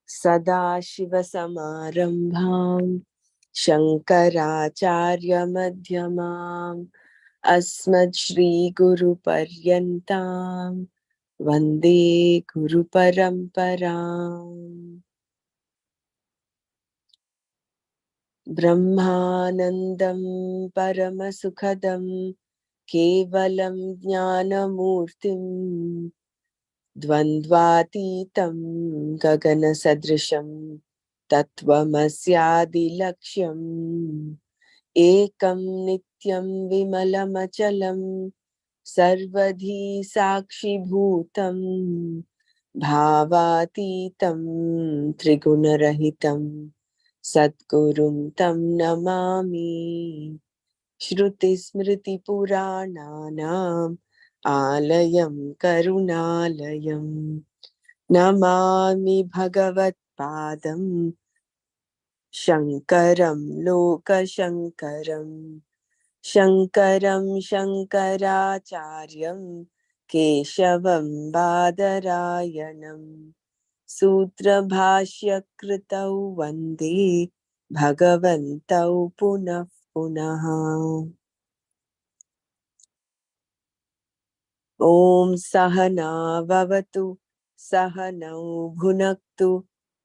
सदाशिवसमारम्भां शङ्कराचार्यमध्यमाम् अस्मद्श्रीगुरुपर्यन्तां वन्दे गुरुपरम्पराम्। ब्रह्मानन्दं परमसुखदं केवलं ज्ञानमूर्तिं द्वन्द्वातीतं गगनसदृशं तत्त्वमस्यादिलक्ष्यम् एकं नित्यं विमलमचलं सर्वधी साक्षिभूतं भावातीतं त्रिगुणरहितं सद्गुरुं तं नमामि। श्रुतिस्मृतिपुराणानाम् आलयं करुणालयं नमामि भगवत्पादं शङ्करं लोकशङ्करं। शङ्करं शङ्कराचार्यं केशवं बादरायणं सूत्रभाष्यकृतौ वन्दे भगवन्तौ पुनः पुनः। ॐ सहना भवतु सहनौ भुनक्तु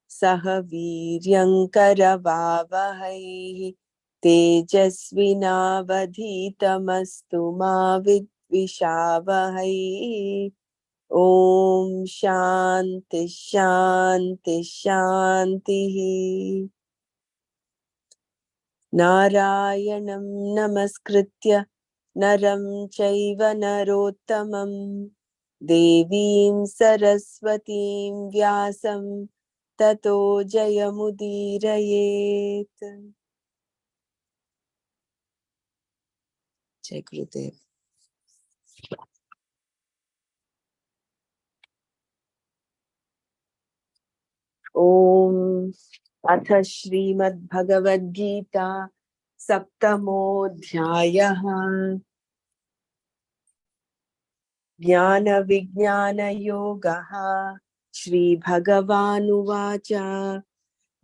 सह वीर्यङ्करवावहै तेजस्विनावधीतमस्तु मा विद्विषावहै। ॐ शान्ति शान्ति शान्तिः। नारायणं नमस्कृत्य नरं चैव नरोत्तमं देवीं सरस्वतीं व्यासं ततो जयमुदीरयेत्। जय गुरुदेव। ॐ अथ श्रीमद्भगवद्गीता सप्तमोऽध्यायः। ज्ञानविज्ञानयोगः। श्रीभगवानुवाच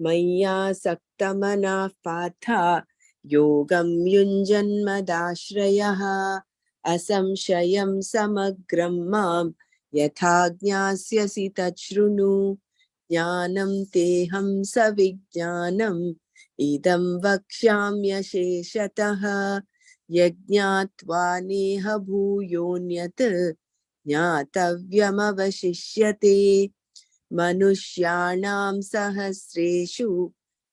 मय्यासक्तमनः पार्थ योगं युञ्जन्मदाश्रयः असंशयं समग्रं मां यथा ज्ञास्यसि तच्छृणु। ज्ञानं तेहं सविज्ञानम् इदं वक्ष्याम्यशेषतः यज्ञात्वा नेह भूयोऽन्यत् ज्ञातव्यमवशिष्यते। मनुष्याणां सहस्रेषु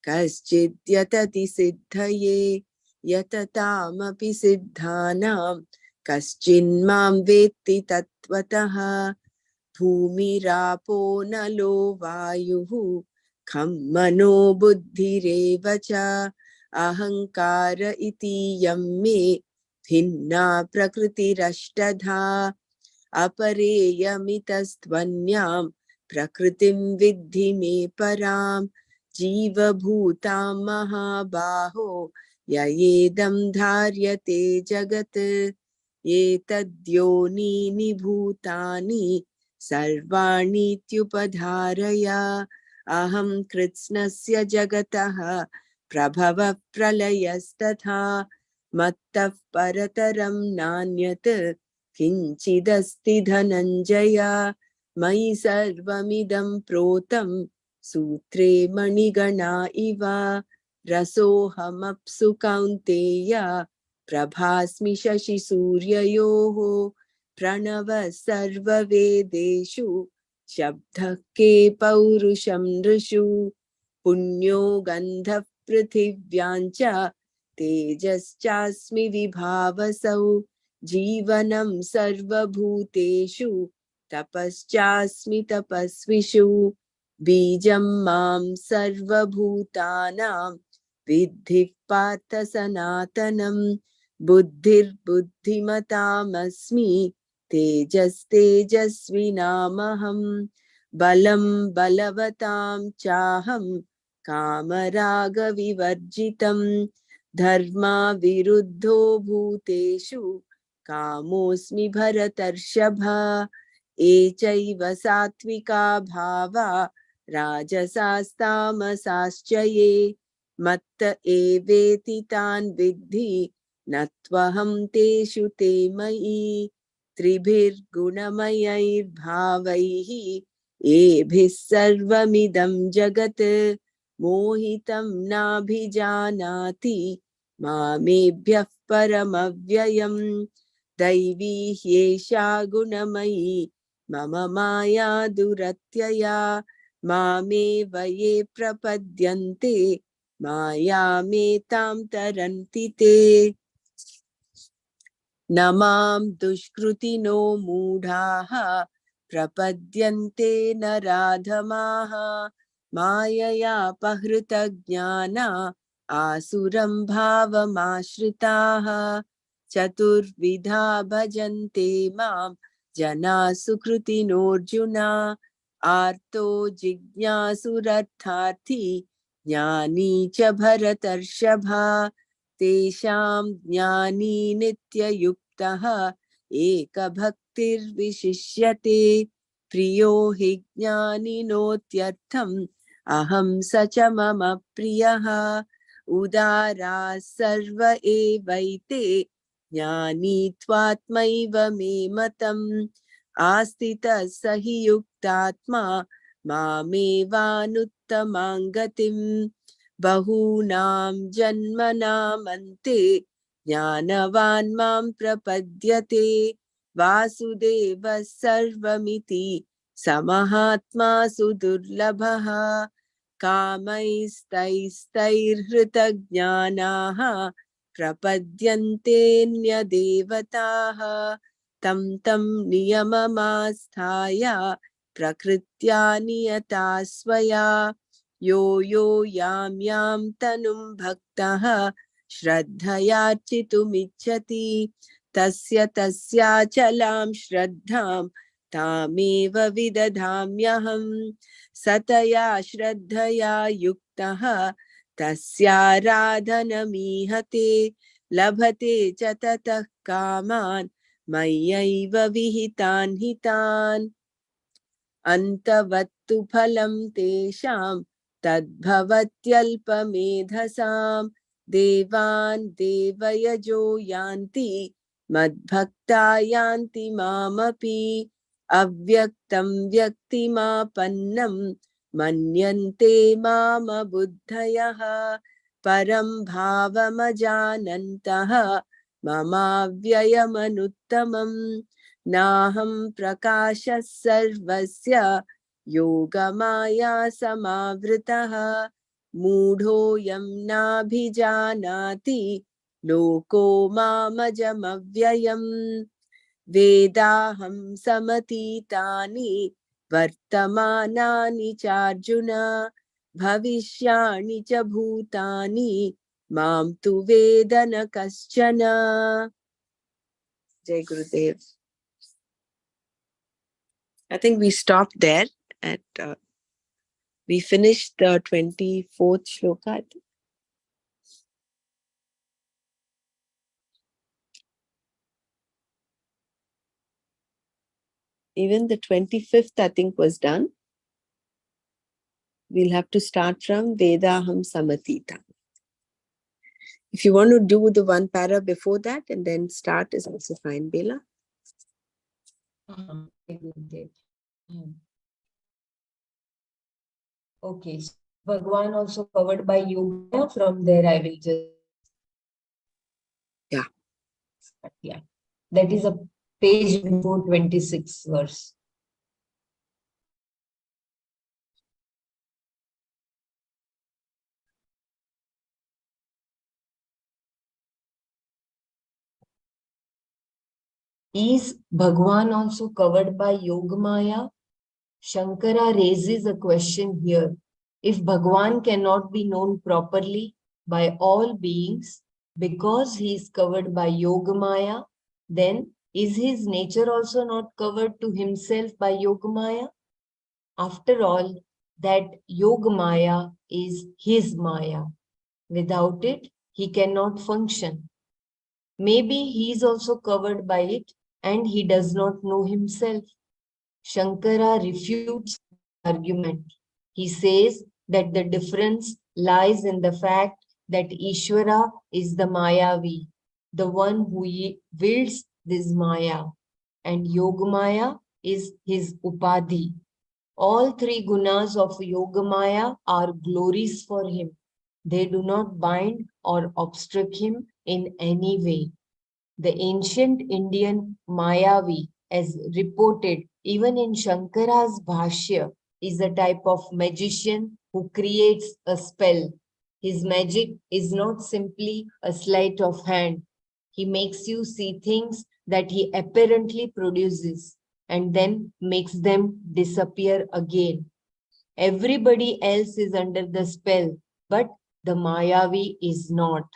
कश्चिद् यतति सिद्धये यततामपि सिद्धानां कश्चिन्मां वेत्ति तत्त्वतः। भूमिरापो नलो वायुः खं मनो बुद्धिरेव च अहङ्कार इतीयं मे भिन्ना प्रकृतिरष्टधा। अपरेयमितस्त्वन्यां प्रकृतिं विद्धि मे परां जीवभूतां महाबाहो ययेदं धार्यते जगत्। एतद्योनीनि भूतानि सर्वाणीत्युपधारय अहं कृत्स्नस्य जगतः प्रभवः प्रलयस्तथा मत्तः परतरं नान्यत् किञ्चिदस्ति धनञ्जय। मयि सर्वमिदं प्रोतं सूत्रे मणिगणा इव रसोऽहमप्सु कौन्तेय प्रभास्मि शशिसूर्ययोः। प्रणवः सर्ववेदेषु शब्दः के पौरुषं नृषु। पुण्यो गन्धः पृथिव्यां च तेजश्चास्मि विभावसौ। जीवनं सर्वभूतेषु तपश्चास्मि तपस्विषु बीजं मां सर्वभूतानां विद्धि पार्थ सनातनं बुद्धिर्बुद्धिमतामस्मि तेजस्तेजस्विनामहं बलं बलवतां चाहं कामरागविवर्जितं धर्माविरुद्धो भूतेषु कामोऽस्मि भरतर्षभ ये चैव सात्विका भावा राजसास्तामसाश्च ये मत्त एवेति तान् विद्धि न त्वहं तेषु ते मयि त्रिभिर्गुणमयैर्भावैः येभिः सर्वमिदं जगत् मोहितं नाभिजानाति मामेभ्यः परमव्ययम् दैवी ह्येषा गुणमयी मम माया दुरत्यया मामेव ये प्रपद्यन्ते मायामेतां तरन्ति ते न मां दुष्कृतिनो मूढाः प्रपद्यन्ते नराधमाः माययापहृतज्ञाना आसुरं भावमाश्रिताः चतुर्विधा भजन्ते मां जनाः सुकृतिनोऽर्जुन आर्तो जिज्ञासुरर्थार्थी ज्ञानी च भरतर्षभा तेषां ज्ञानी नित्ययुक्तः एकभक्तिर्विशिष्यते प्रियो हि ज्ञानिनोत्यर्थम् अहं स च मम प्रियः उदाराः सर्व एवैते ज्ञानी त्वात्मैव मे मतम् आस्थितः स हि युक्तात्मा मामेवानुत्तमां गतिम् बहूनां जन्मनामन्ते ज्ञानवान् मां प्रपद्यते वासुदेवः सर्वमिति समहात्मा सुदुर्लभः कामैस्तैस्तैर्हृतज्ञानाः प्रपद्यन्तेऽन्यदेवताः तं तं नियममास्थाय प्रकृत्या नियता स्वया यो यो यां यां तनुं भक्तः श्रद्धयार्चितुमिच्छति तस्य तस्याचलां श्रद्धां तामेव विदधाम्यहम् सतया श्रद्धया युक्तः तस्याराधनमीहते लभते च ततः कामान् मय्यैव विहितान् हितान् अन्तवत्तु फलं तेषां तद्भवत्यल्पमेधसां देवान् देवयजो यान्ति मद्भक्ता यान्ति मामपि अव्यक्तं व्यक्तिमापन्नं मन्यन्ते मामबुद्धयः परं भावमजानन्तः ममाव्ययमनुत्तमम् नाहं प्रकाशः सर्वस्य योगमाया समावृतः मूढोऽयं नाभिजानाति लोको मामजमव्ययम् वेदाहं समतीतानि वर्तमानानि चार्जुन भविष्याणि च भूतानि मां तु वेद न कश्चन जय गुरुदेव I think we stopped there at we finished the 24th shloka. I think. Even the 25th, I think, was done. We'll have to start from Vedaham Samatita. If you want to do the one para before that and then start is also fine, Bela. Okay, so Bhagwan also covered by yoga. From there, I will just. Yeah. Yeah. That is a page before 26 verse. Is Bhagwan also covered by Yogamaya? Shankara raises a question here. If Bhagwan cannot be known properly by all beings because he is covered by Yogamaya, then is his nature also not covered to himself by Yogamaya? After all, that Yogamaya is his Maya. Without it, he cannot function. Maybe he is also covered by it and he does not know himself. Shankara refutes this argument. He says that the difference lies in the fact that Ishvara is the Mayavi, the one who wields this Maya, and Yogamaya is his Upadhi. All three gunas of Yogamaya are glories for him. They do not bind or obstruct him in any way. The ancient Indian Mayavi, as reported even in Shankara's Bhashya, is a type of magician who creates a spell. His magic is not simply a sleight of hand. He makes you see things that he apparently produces and then makes them disappear again. Everybody else is under the spell, but the Mayavi is not.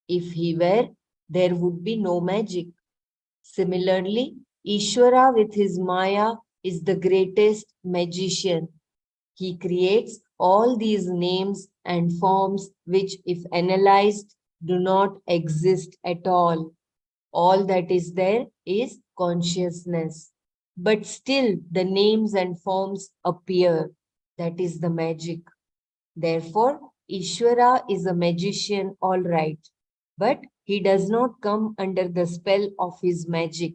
If he were, there would be no magic. Similarly, Ishvara with his Maya is the greatest magician. He creates all these names and forms which, if analyzed, do not exist at all. All that is there is consciousness. But still, the names and forms appear. That is the magic. Therefore, Ishvara is a magician, all right, but he does not come under the spell of his magic.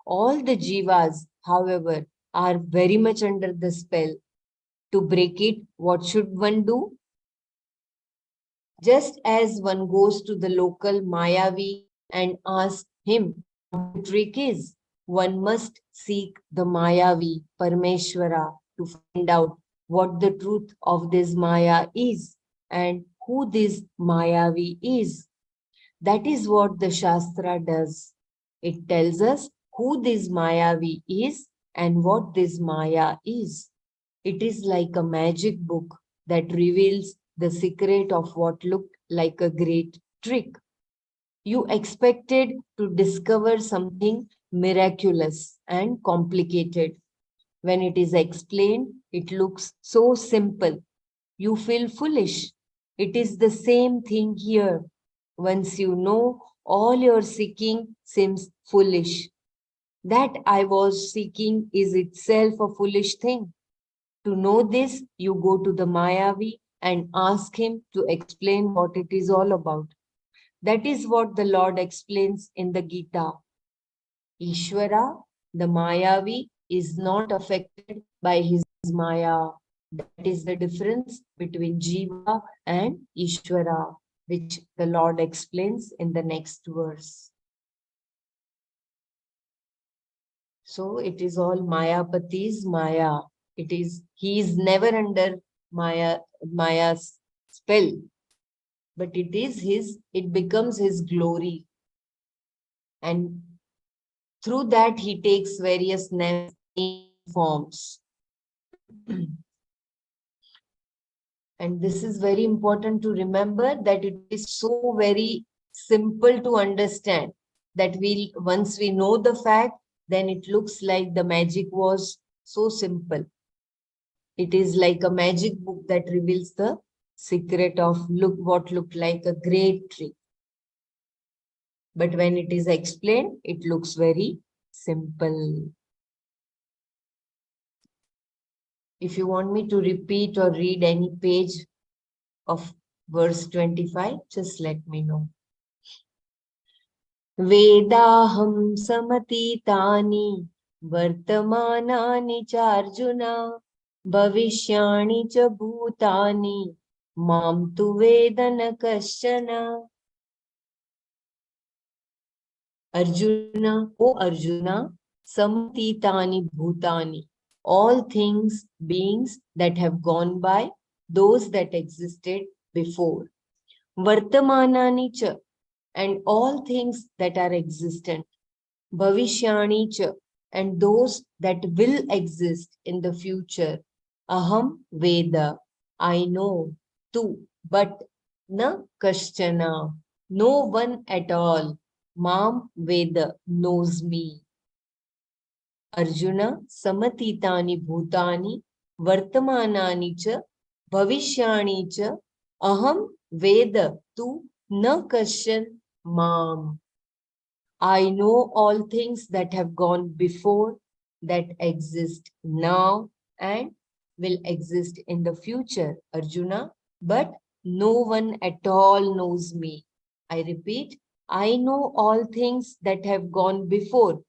All the jivas, however, are very much under the spell. To break it, what should one do? Just as one goes to the local Mayavi and asks him what the trick is, one must seek the Mayavi, Parmeshwara, to find out what the truth of this Maya is and who this Mayavi is. That is what the Shastra does. It tells us who this Mayavi is and what this Maya is. It is like a magic book that reveals the secret of what looked like a great trick. You expected to discover something miraculous and complicated. When it is explained, it looks so simple. You feel foolish. It is the same thing here. Once you know, all your seeking seems foolish. That I was seeking is itself a foolish thing. To know this, you go to the Mayavi and ask him to explain what it is all about. That is what the Lord explains in the Gita. Ishvara, the Mayavi, is not affected by his Maya. That is the difference between Jiva and Ishvara, which the Lord explains in the next verse. So it is all Mayapati's Maya. He is never under Maya's spell, but it becomes his glory. And through that, he takes various name forms. And this is very important to remember, that it is so very simple to understand that once we know the fact, then it looks like the magic was so simple. It is like a magic book that reveals the secret of what looked like a great tree. But when it is explained, it looks very simple. If you want me to repeat or read any page of verse 25, just let me know. Vedaham samatitani vartamanani charjuna bhavishyani cha bhutani mam tu vedana kasyana. Arjuna, O Arjuna, samatitani bhutani, all things, beings that have gone by, those that existed before. Vartamanani cha, and all things that are existent. Bhavishyani cha, and those that will exist in the future. Aham Veda, I know too, but na kaschana, no one at all. Mam Veda knows me. Arjuna, samatitani bhutani, vartamanani cha, bhavishyani cha, aham Veda tu na kashan mam. I know all things that have gone before, that exist now, and will exist in the future, Arjuna, but no one at all knows me. I repeat, I know all things that have gone before,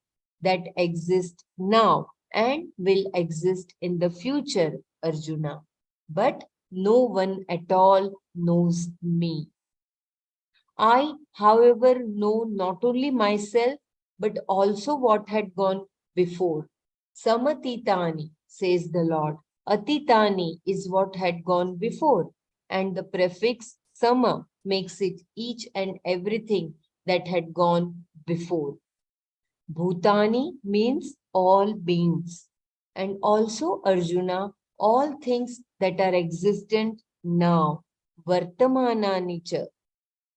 that exist now, and will exist in the future, Arjuna, but no one at all knows me. I, however, know not only myself, but also what had gone before. Samatitani, says the Lord. Atitani is what had gone before, and the prefix sama makes it each and everything that had gone before. Bhutani means all beings, and also Arjuna, all things that are existent now. Vartamanani cha,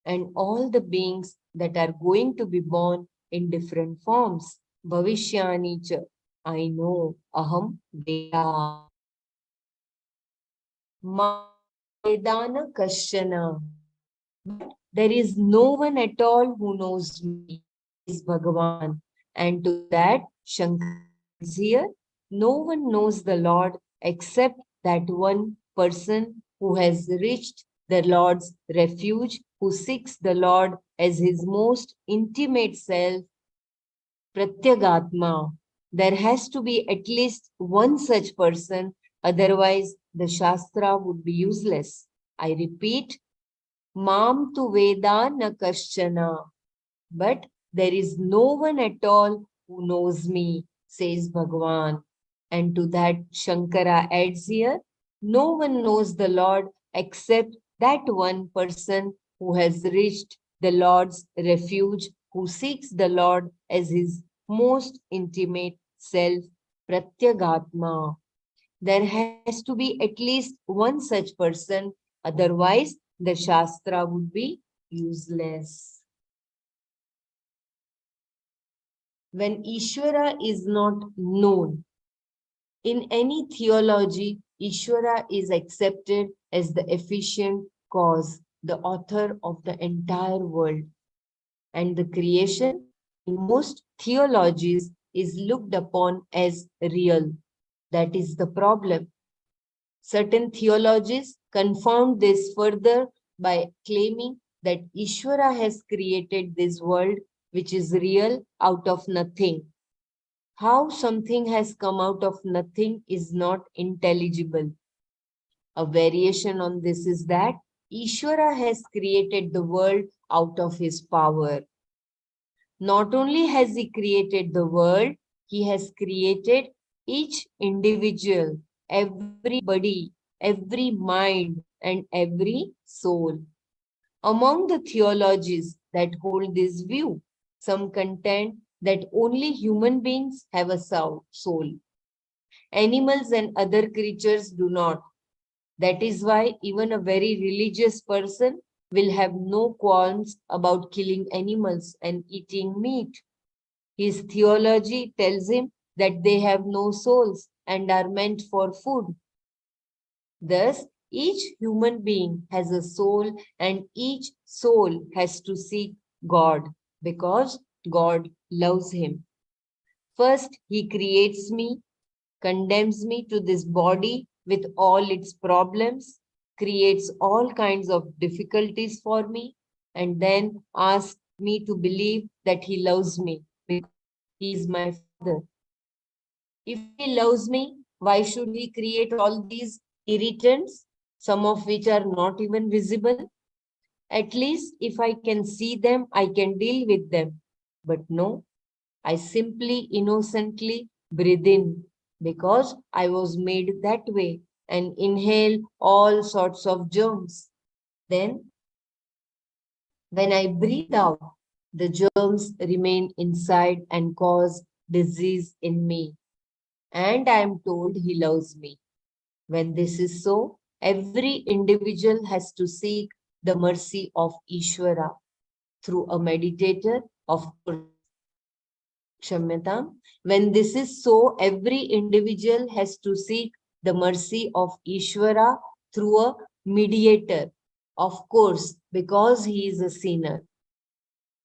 and all the beings that are going to be born in different forms. Bhavishyani cha, I know, aham Veda. Mam Vedana Kashana. But there is no one at all who knows me, says Bhagavan. And to that, Shankara adds here, no one knows the Lord except that one person who has reached the Lord's refuge, who seeks the Lord as his most intimate self, Pratyagatma. There has to be at least one such person, otherwise the Shastra would be useless. I repeat, Mam tu Veda na kaschana. But there is no one at all who knows me, says Bhagavan. And to that, Shankara adds here, no one knows the Lord except that one person who has reached the Lord's refuge, who seeks the Lord as his most intimate self, Pratyagatma. There has to be at least one such person, otherwise the Shastra would be useless. When Ishvara is not known, in any theology, Ishvara is accepted as the efficient cause, the author of the entire world. And the creation, in most theologies, is looked upon as real. That is the problem. Certain theologies confound this further by claiming that Ishvara has created this world which is real out of nothing. How something has come out of nothing is not intelligible. A variation on this is that Ishvara has created the world out of his power. Not only has he created the world, he has created each individual, everybody, every mind, and every soul. Among the theologies that hold this view, some contend that only human beings have a soul. Animals and other creatures do not. That is why even a very religious person will have no qualms about killing animals and eating meat. His theology tells him that they have no souls and are meant for food. Thus, each human being has a soul, and each soul has to seek God because God loves him. First, he creates me, condemns me to this body with all its problems, creates all kinds of difficulties for me, and then asks me to believe that he loves me because he is my father. If he loves me, why should he create all these irritants, some of which are not even visible? At least if I can see them, I can deal with them. But no, I simply innocently breathe in because I was made that way and inhale all sorts of germs. Then, when I breathe out, The germs remain inside and cause disease in me. And I am told he loves me. When this is so, every individual has to seek the mercy of Ishvara through a meditator, of course. Kshamyatam. When this is so, every individual has to seek the mercy of Ishvara through a mediator, of course, because he is a sinner.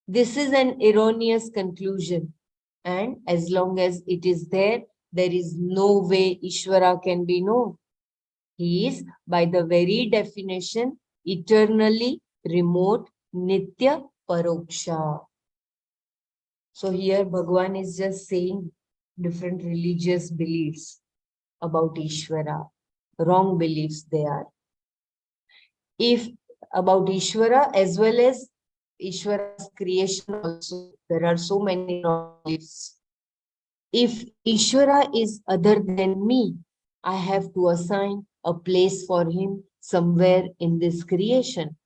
This is an erroneous conclusion, and as long as it is there, there is no way Ishvara can be known. He is, by the very definition, eternally remote, Nitya Paroksha. So here Bhagwan is just saying different religious beliefs about Ishvara, wrong beliefs they are. If about Ishvara as well as Ishvara's creation also, there are so many wrong beliefs. If Ishvara is other than me, I have to assign a place for him somewhere in this creation.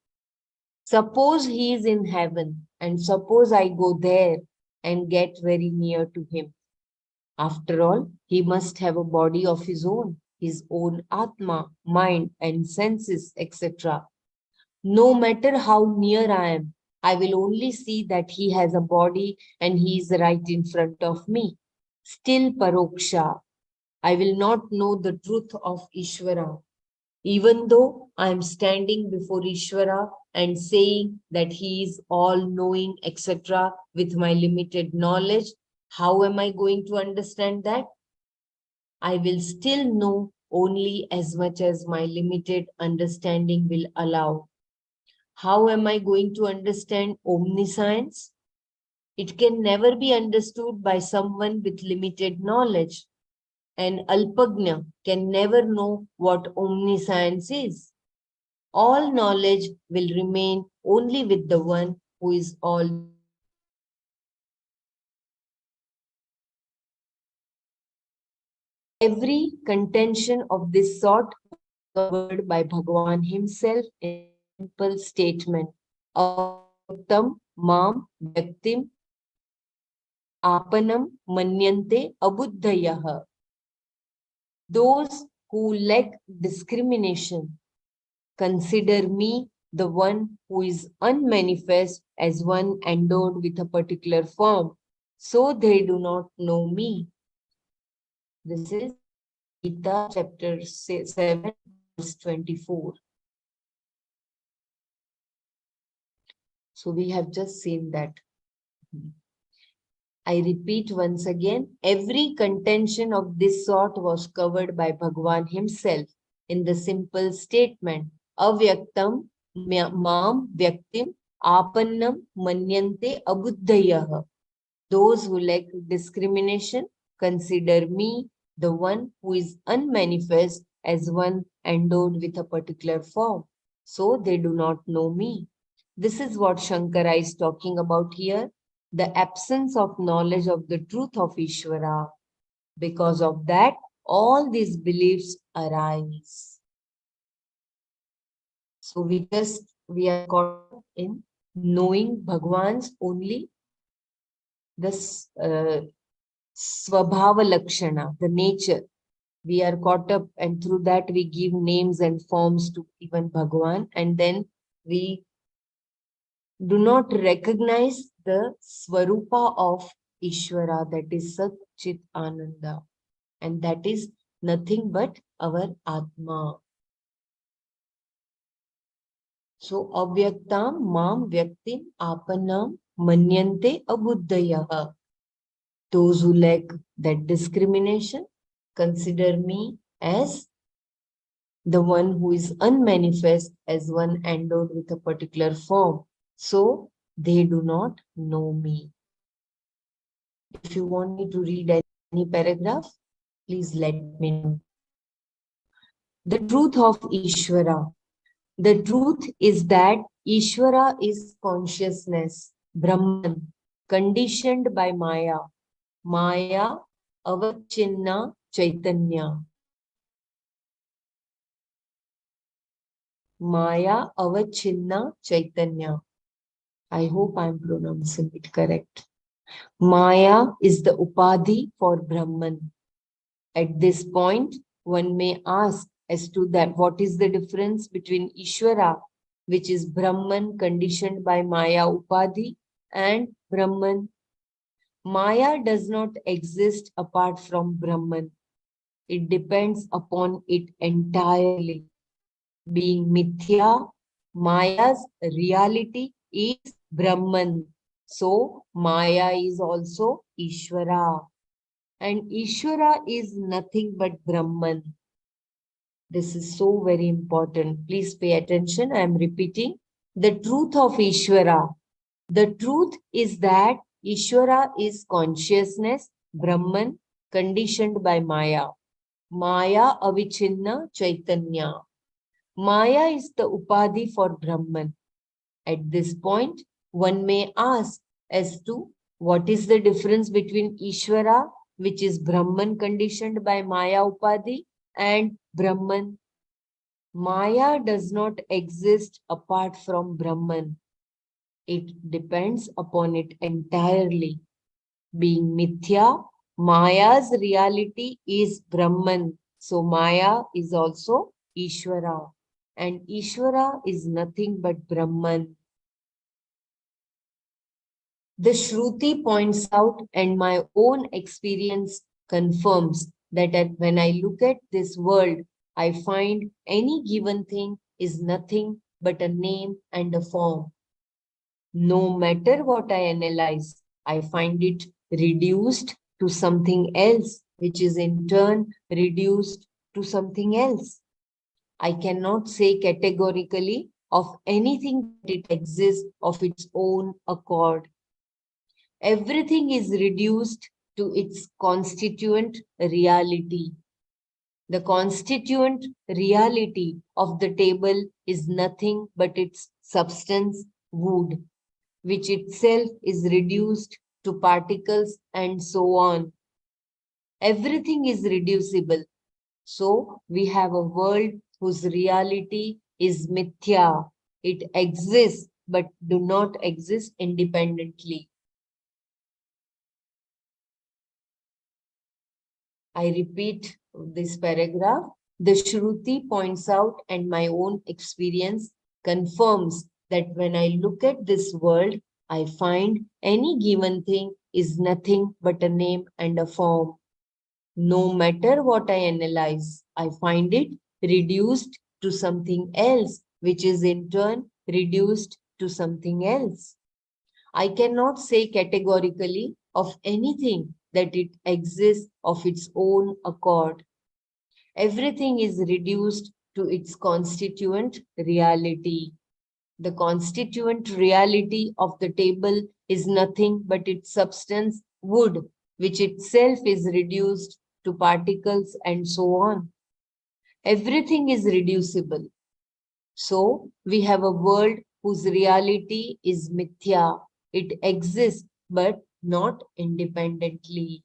Suppose he is in heaven and suppose I go there and get very near to him. After all, he must have a body of his own Atma, mind and senses, etc. No matter how near I am, I will only see that he has a body and he is right in front of me. Still Paroksha, I will not know the truth of Ishvara. Even though I am standing before Ishvara and saying that he is all knowing, etc., with my limited knowledge, how am I going to understand that? I will still know only as much as my limited understanding will allow. How am I going to understand omniscience? It can never be understood by someone with limited knowledge. An Alpagna can never know what omniscience is. All knowledge will remain only with the one who is all knowing. Every contention of this sort was covered by Bhagavan himself in the simple statement, Avyaktam Mam Vyaktim Apanam Manyante Abuddhayaha. Those who lack discrimination consider me the one who is unmanifest as one endowed with a particular form, so they do not know me. This is Gita chapter 7, verse 24. So we have just seen that. I repeat once again, every contention of this sort was covered by Bhagavan himself in the simple statement, Avyaktam Mam Vyaktim Apannam Manyante Abuddhayaha. Those who lack discrimination consider me the one who is unmanifest as one endowed with a particular form. So they do not know me. This is what Shankara is talking about here, the absence of knowledge of the truth of Ishvara. Because of that, all these beliefs arise. So we are caught up in knowing Bhagwan's only this Swabhava Lakshana, the nature. We are caught up and through that we give names and forms to even Bhagwan, and then we do not recognize the Swarupa of Ishvara, that is Sat Chit Ananda, and that is nothing but our Atma. So Avyaktam Mam Vyaktim Apanam Manyante Abuddhayaha. Those who lack that discrimination consider me as the one who is unmanifest as one endowed with a particular form. So they do not know me. If you want me to read any paragraph, please let me know. The truth of Ishvara. The truth is that Ishvara is consciousness, Brahman, conditioned by Maya. Maya avachinna chaitanya. Maya avachinna chaitanya. I hope I'm pronouncing it correct. Maya is the upadhi for Brahman. At this point, one may ask as to that what is the difference between Ishvara, which is Brahman conditioned by Maya Upadhi, and Brahman. Maya does not exist apart from Brahman. It depends upon it entirely. Being Mithya, Maya's reality is Brahman. So, Maya is also Ishvara. And Ishvara is nothing but Brahman. This is so very important. Please pay attention. I am repeating. The truth of Ishvara. The truth is that Ishvara is consciousness, Brahman, conditioned by Maya. Maya avichinna Chaitanya. Maya is the upadhi for Brahman. At this point, one may ask as to what is the difference between Ishvara, which is Brahman conditioned by Maya upadhi, and Brahman. Maya does not exist apart from Brahman. It depends upon it entirely. Being Mithya, Maya's reality is Brahman. So Maya is also Ishvara. And Ishvara is nothing but Brahman. The Shruti points out, and my own experience confirms that when I look at this world, I find any given thing is nothing but a name and a form. No matter what I analyze, I find it reduced to something else, which is in turn reduced to something else. I cannot say categorically of anything that it exists of its own accord. Everything is reduced to its constituent reality. The constituent reality of the table is nothing but its substance, wood, which itself is reduced to particles and so on. Everything is reducible. So we have a world whose reality is mithya. It exists but do not exist independently. I repeat this paragraph. The Shruti points out, and my own experience confirms that when I look at this world, I find any given thing is nothing but a name and a form. No matter what I analyze, I find it reduced to something else, which is in turn reduced to something else. I cannot say categorically of anything that it exists of its own accord. Everything is reduced to its constituent reality. The constituent reality of the table is nothing but its substance, wood, which itself is reduced to particles and so on. Everything is reducible. So we have a world whose reality is mithya. It exists, but not independently.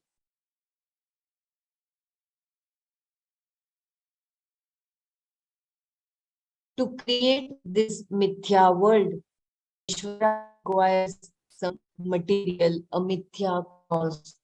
To create this mithya world, Ishvara requires some material, a mithya cause.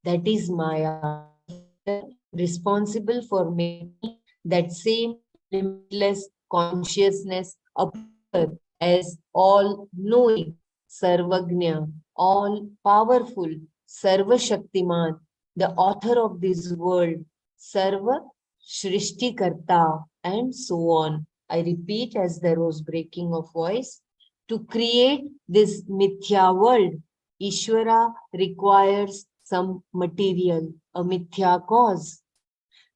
That is Maya, the factor responsible for making that same limitless consciousness appear as all-knowing, Sarvagnya, all-powerful, Sarvashaktiman, the author of this world, Sarva Shrishtikarta, and so on. I repeat as there was breaking of voice. To create this mithya world, Ishvara requires some material, a mithya cause.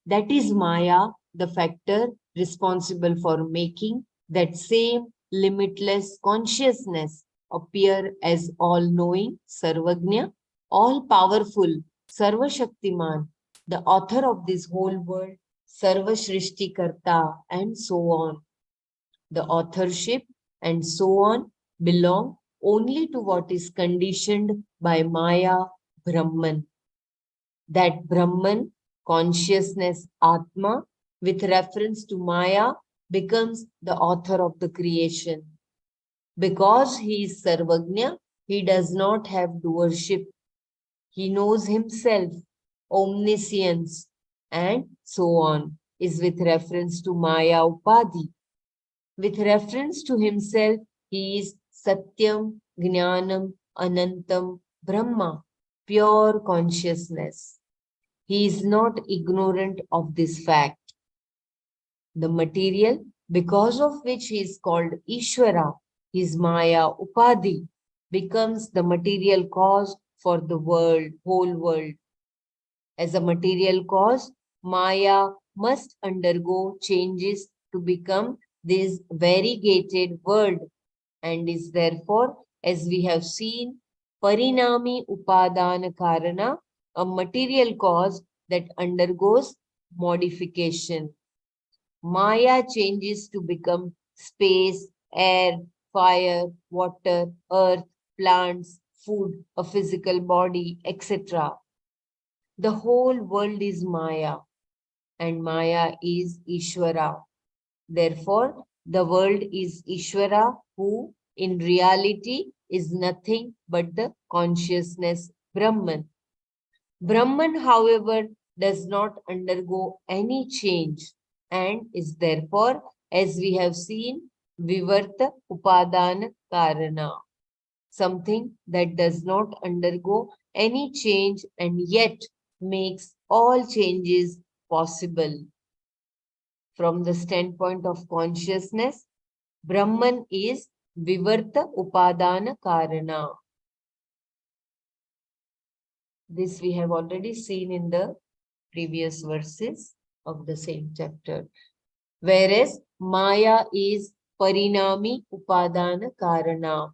That is Maya, the factor responsible for making that same limitless consciousness appear as all-knowing, Sarvagnya, all-powerful, Sarvashaktiman, the author of this whole world, Sarvashrishtikarta, and so on. The authorship and so on belong only to what is conditioned by Maya, Brahman. That Brahman, consciousness, Atma, with reference to Maya, becomes the author of the creation. Because he is Sarvagnya, he does not have doership. He knows himself, omniscience, and so on, is with reference to Maya Upadhi. With reference to himself, he is Satyam, Jnanam, Anantam, Brahma, pure consciousness. He is not ignorant of this fact. The material, because of which he is called Ishvara, his Maya Upadhi, becomes the material cause for the world, whole world. As a material cause, Maya must undergo changes to become this variegated world and is therefore, as we have seen, Parinami Upadana Karana, a material cause that undergoes modification. Maya changes to become space, air, fire, water, earth, plants, food, a physical body, etc. The whole world is Maya and Maya is Ishvara. Therefore, the world is Ishvara, who in reality is nothing but the consciousness Brahman. Brahman, however, does not undergo any change and is therefore, as we have seen, Vivarta Upadana Karana, something that does not undergo any change and yet makes all changes possible. From the standpoint of consciousness, Brahman is Vivarta Upadana Karana. This we have already seen in the previous verses of the same chapter. Whereas Maya is Parinami Upadana Karana.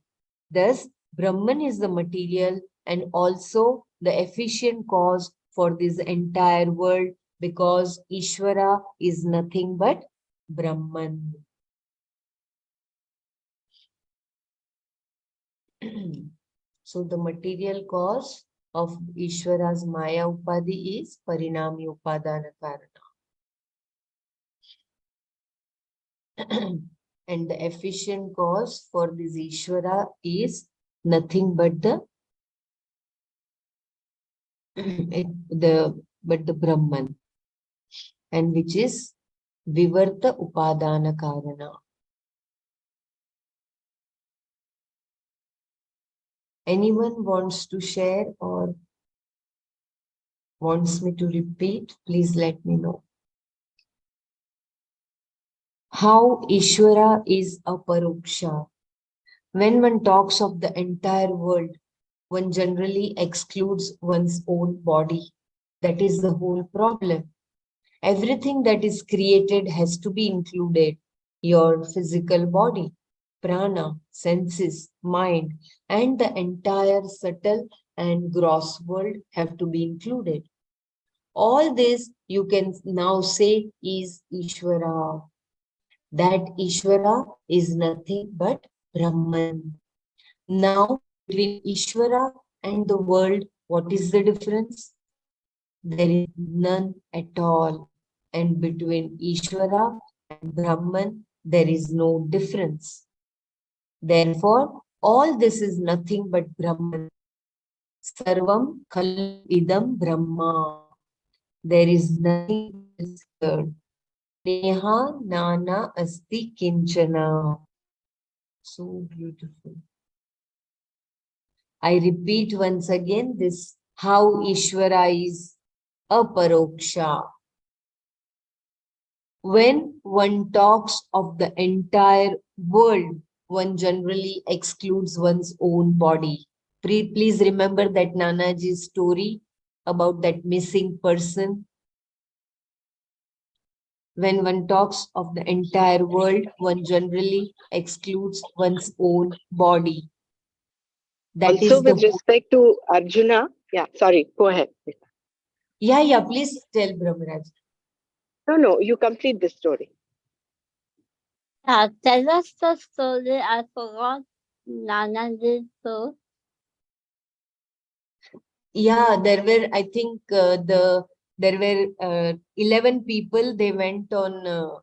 Thus, Brahman is the material and also the efficient cause for this entire world because Ishvara is nothing but Brahman. So the material cause of Ishvara's Maya Upadhi is Parinami Upadana Karana. And the efficient cause for this Ishvara is nothing but the Brahman, and which is Vivarta Upadana Karana. Anyone wants to share or wants me to repeat, please let me know. How Ishvara is a Paroksha. When one talks of the entire world, one generally excludes one's own body. That is the whole problem. Everything that is created has to be included. Your physical body, prana, senses, mind, and the entire subtle and gross world have to be included. All this you can now say is Ishvara. That Ishvara is nothing but Brahman. Now, between Ishvara and the world, what is the difference? There is none at all. And between Ishvara and Brahman, there is no difference. Therefore, all this is nothing but Brahman. Sarvam khalu idam Brahma. There is nothing else here. Neha nana asti kinchana. So beautiful. I repeat once again this, how Ishvara is aparoksha. When one talks of the entire world, one generally excludes one's own body. Please remember that Nanaji's story about that missing person. When one talks of the entire world, one generally excludes one's own body. That Also, is the with respect to Arjuna, yeah, sorry, go ahead. Yeah, please tell Brahmaraj. No, you complete the story. Tell us the story. I forgot Nana did so. Yeah, there were, I think, there were 11 people. They went on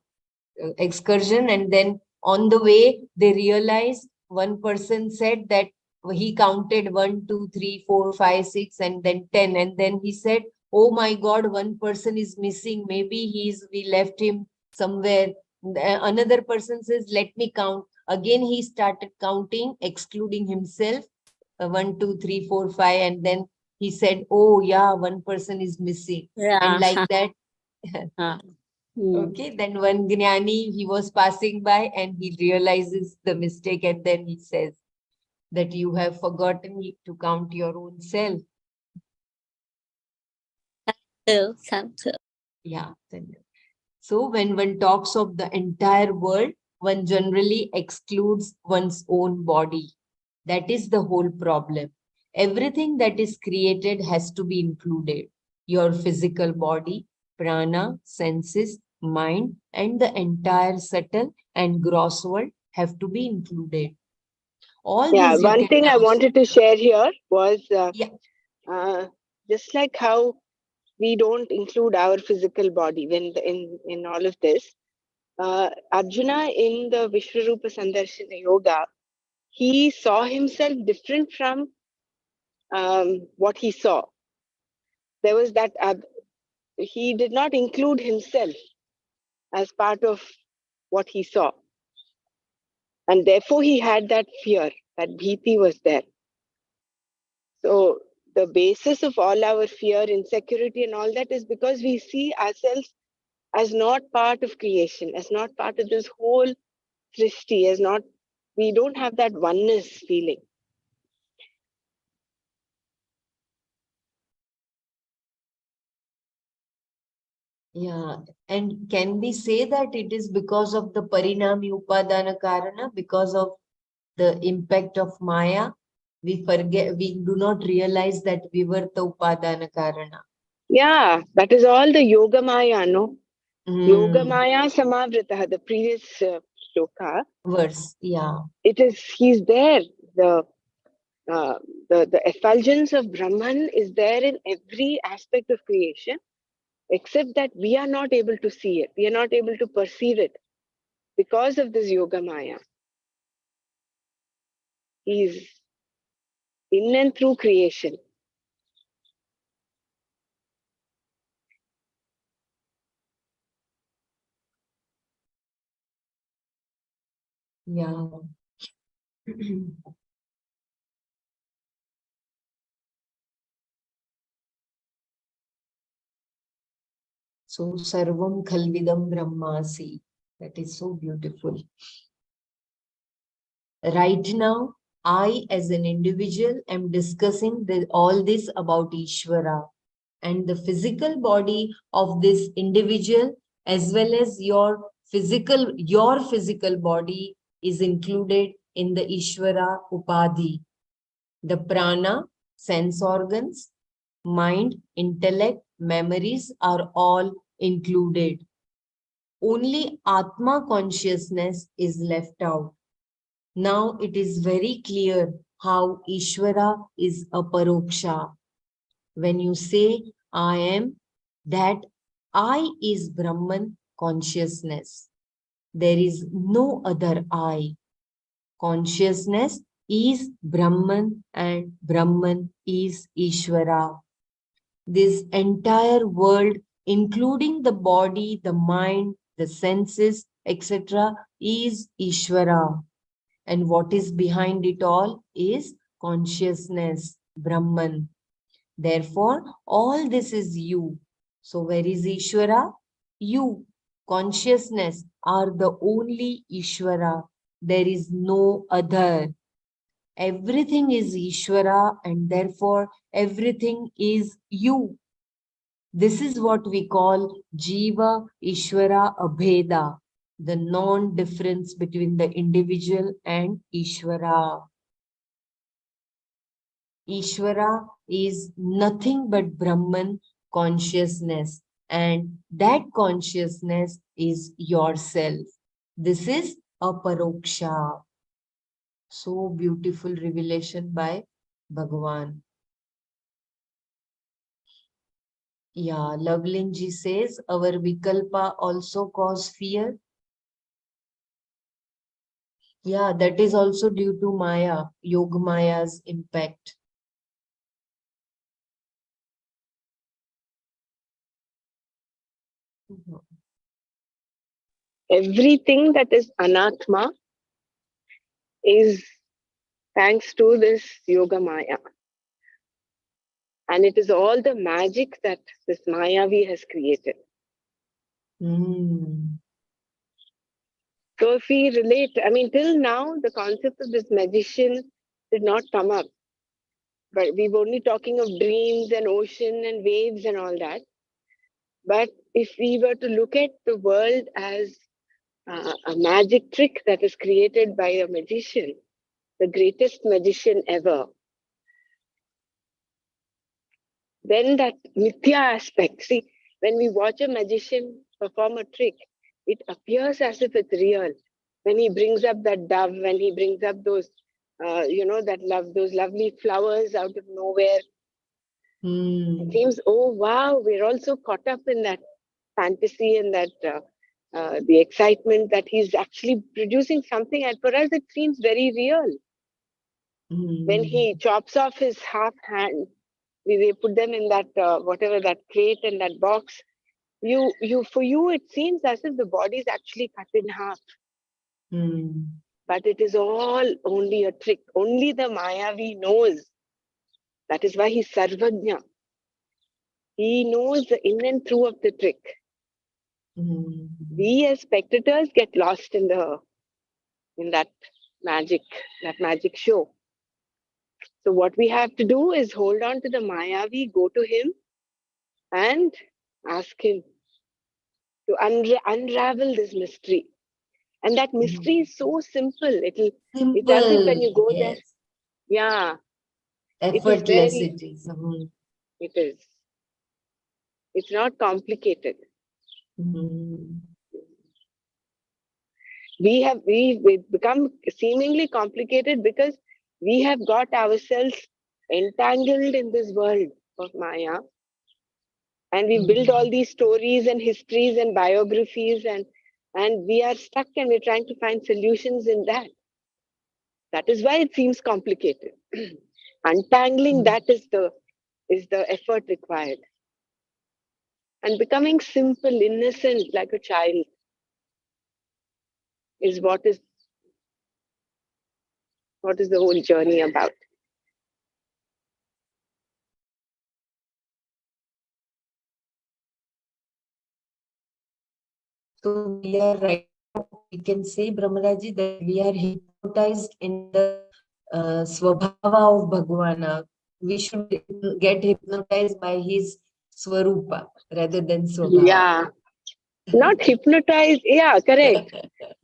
excursion, and then on the way they realized one person said that he counted 1, 2, 3, 4, 5, 6, and then 10. And then he said, oh my God, one person is missing. Maybe we left him somewhere. Another person says, let me count. Again, he started counting, excluding himself. 1, 2, 3, 4, 5. And then he said, oh yeah, one person is missing. And Yeah. like that, Mm. okay, then one Gnani, he was passing by and he realizes the mistake, and then he says that you have forgotten to count your own self. Thank you. Yeah. So when one talks of the entire world, one generally excludes one's own body. That is the whole problem. Everything that is created has to be included. Your physical body, prana, senses, mind, and the entire subtle and gross world have to be included. All Yeah, this you one can thing I now. wanted to share here was Yeah. just like how we don't include our physical body in all of this. Arjuna in the Vishwarupa Sandarshana Yoga, he saw himself different from what he saw. There was that he did not include himself as part of what he saw, and therefore he had that fear. That bhiti was there. So the basis of all our fear, insecurity, and all that is because we see ourselves as not part of creation, as not part of this whole Srishti, as not, we don't have that oneness feeling. Yeah, and can we say that it is because of the parinami upadana karana, because of the impact of Maya? We forget, we do not realize that vivarta upadana karana. Yeah, that is all the Yoga Maya, no? Yoga Mm, Maya Samavritaha, the previous shloka. verse, yeah. It is, he's there. Uh, the effulgence of Brahman is there in every aspect of creation, except that we are not able to see it. We are not able to perceive it because of this Yoga Maya. He's in and through creation. Yeah. So sarvam khalvidam brahmasi. That is so beautiful. Right now, I as an individual am discussing all this about Ishvara, and the physical body of this individual as well as your physical body is included in the Ishvara Upadhi. The prana, sense organs, mind, intellect, memories are all included. Only Atma consciousness is left out. Now it is very clear how Ishvara is a paroksha. When you say I am, that I is Brahman consciousness. There is no other I. Consciousness is Brahman and Brahman is Ishvara. This entire world, including the body, the mind, the senses, etc., is Ishvara. And what is behind it all is consciousness, Brahman. Therefore, all this is you. So where is Ishvara? You, consciousness, are the only Ishvara. There is no other. Everything is Ishvara and therefore everything is you. This is what we call Jiva Ishvara Abheda, the non-difference between the individual and Ishvara. Ishvara is nothing but Brahman consciousness, and that consciousness is yourself. This is a paroksha. So beautiful revelation by Bhagavan. Yeah, Lavlinji says our vikalpa also cause fear. Yeah, that is also due to Maya, Yoga Maya's impact. Everything that is anatma is thanks to this Yoga Maya. And it is all the magic that this Mayavi has created. Mm. So if we relate, I mean, till now, the concept of this magician did not come up. But we were only talking of dreams and ocean and waves and all that. But if we were to look at the world as a magic trick that is created by a magician, the greatest magician ever, then that mithya aspect, see, when we watch a magician perform a trick, it appears as if it's real. When he brings up that dove, when he brings up those, those lovely flowers out of nowhere, it seems, oh wow, we're also caught up in that fantasy and that the excitement that he's actually producing something, and for us it seems very real. When he chops off his half hand, we put them in that whatever, that crate and that box. For you it seems as if the body is actually cut in half, but it is all only a trick. Only the Mayavi knows. That is why he's Sarvajna. He knows the in and through of the trick. We as spectators get lost in that magic show. So what we have to do is hold on to the Mayavi, go to him and ask him to unravel this mystery. And that mystery is so simple. It's as if when Simple, you go there, yes. yeah, it is Effortless very, it is. it is. It's not complicated. We've become seemingly complicated because we have got ourselves entangled in this world of Maya, and we build all these stories and histories and biographies, and we are stuck and we're trying to find solutions in that. That is why it seems complicated. Untangling that is the effort required, and becoming simple, innocent like a child is what is the whole journey about. So we are right now, we can say, Brahmaraji, that we are hypnotized in the Swabhava of Bhagwana. We should get hypnotized by his Swarupa rather than Swabhava. Yeah, not hypnotized. Yeah, correct.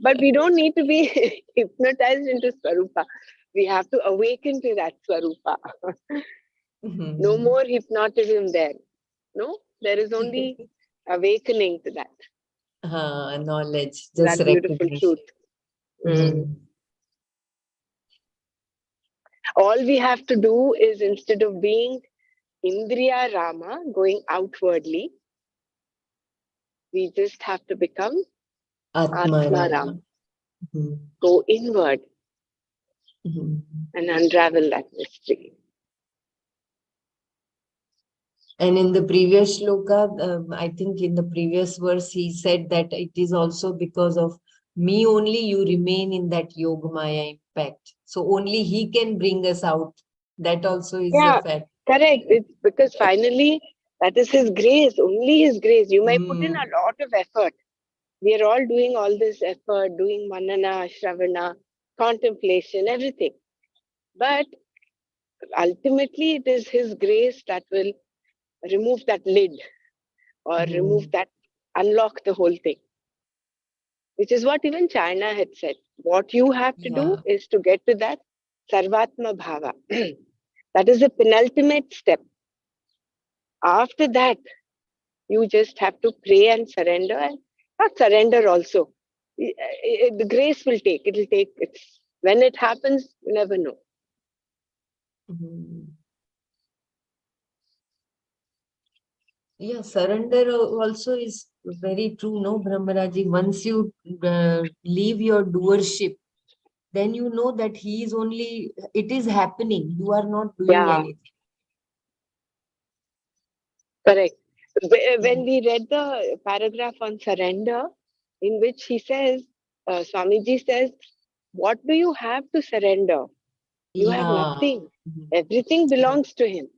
But we don't need to be hypnotized into Swarupa. We have to awaken to that Swarupa. No more hypnotism there. No, there is only awakening to that. Knowledge, just That beautiful recognition. truth. All we have to do is, instead of being Indriya Rama, going outwardly, we just have to become Atma Atma Rama. Rama. Go inward and unravel that mystery. And in the previous shloka, I think in the previous verse, he said that it is also because of me only you remain in that Yoga Maya impact. So only he can bring us out. That also is a Yeah, fact. correct. It's because finally that is His grace, only His grace. You may put in a lot of effort. We are all doing all this effort, doing Manana, Shravana, contemplation, everything. But ultimately, it is His grace that will remove that lid or unlock the whole thing. Which is what even China had said. What you have to do is to get to that Sarvatma Bhava. That is the penultimate step. After that, you just have to pray and surrender, and not surrender also. The grace will take, it'll take, when it happens, you never know. Yeah, surrender also is very true, no, Brahmaraji? Once you leave your doership, then you know that he is only, it is happening. You are not doing Yeah, anything. correct. When we read the paragraph on surrender, in which he says, Swamiji says, what do you have to surrender? You have Yeah. nothing. Everything belongs to him.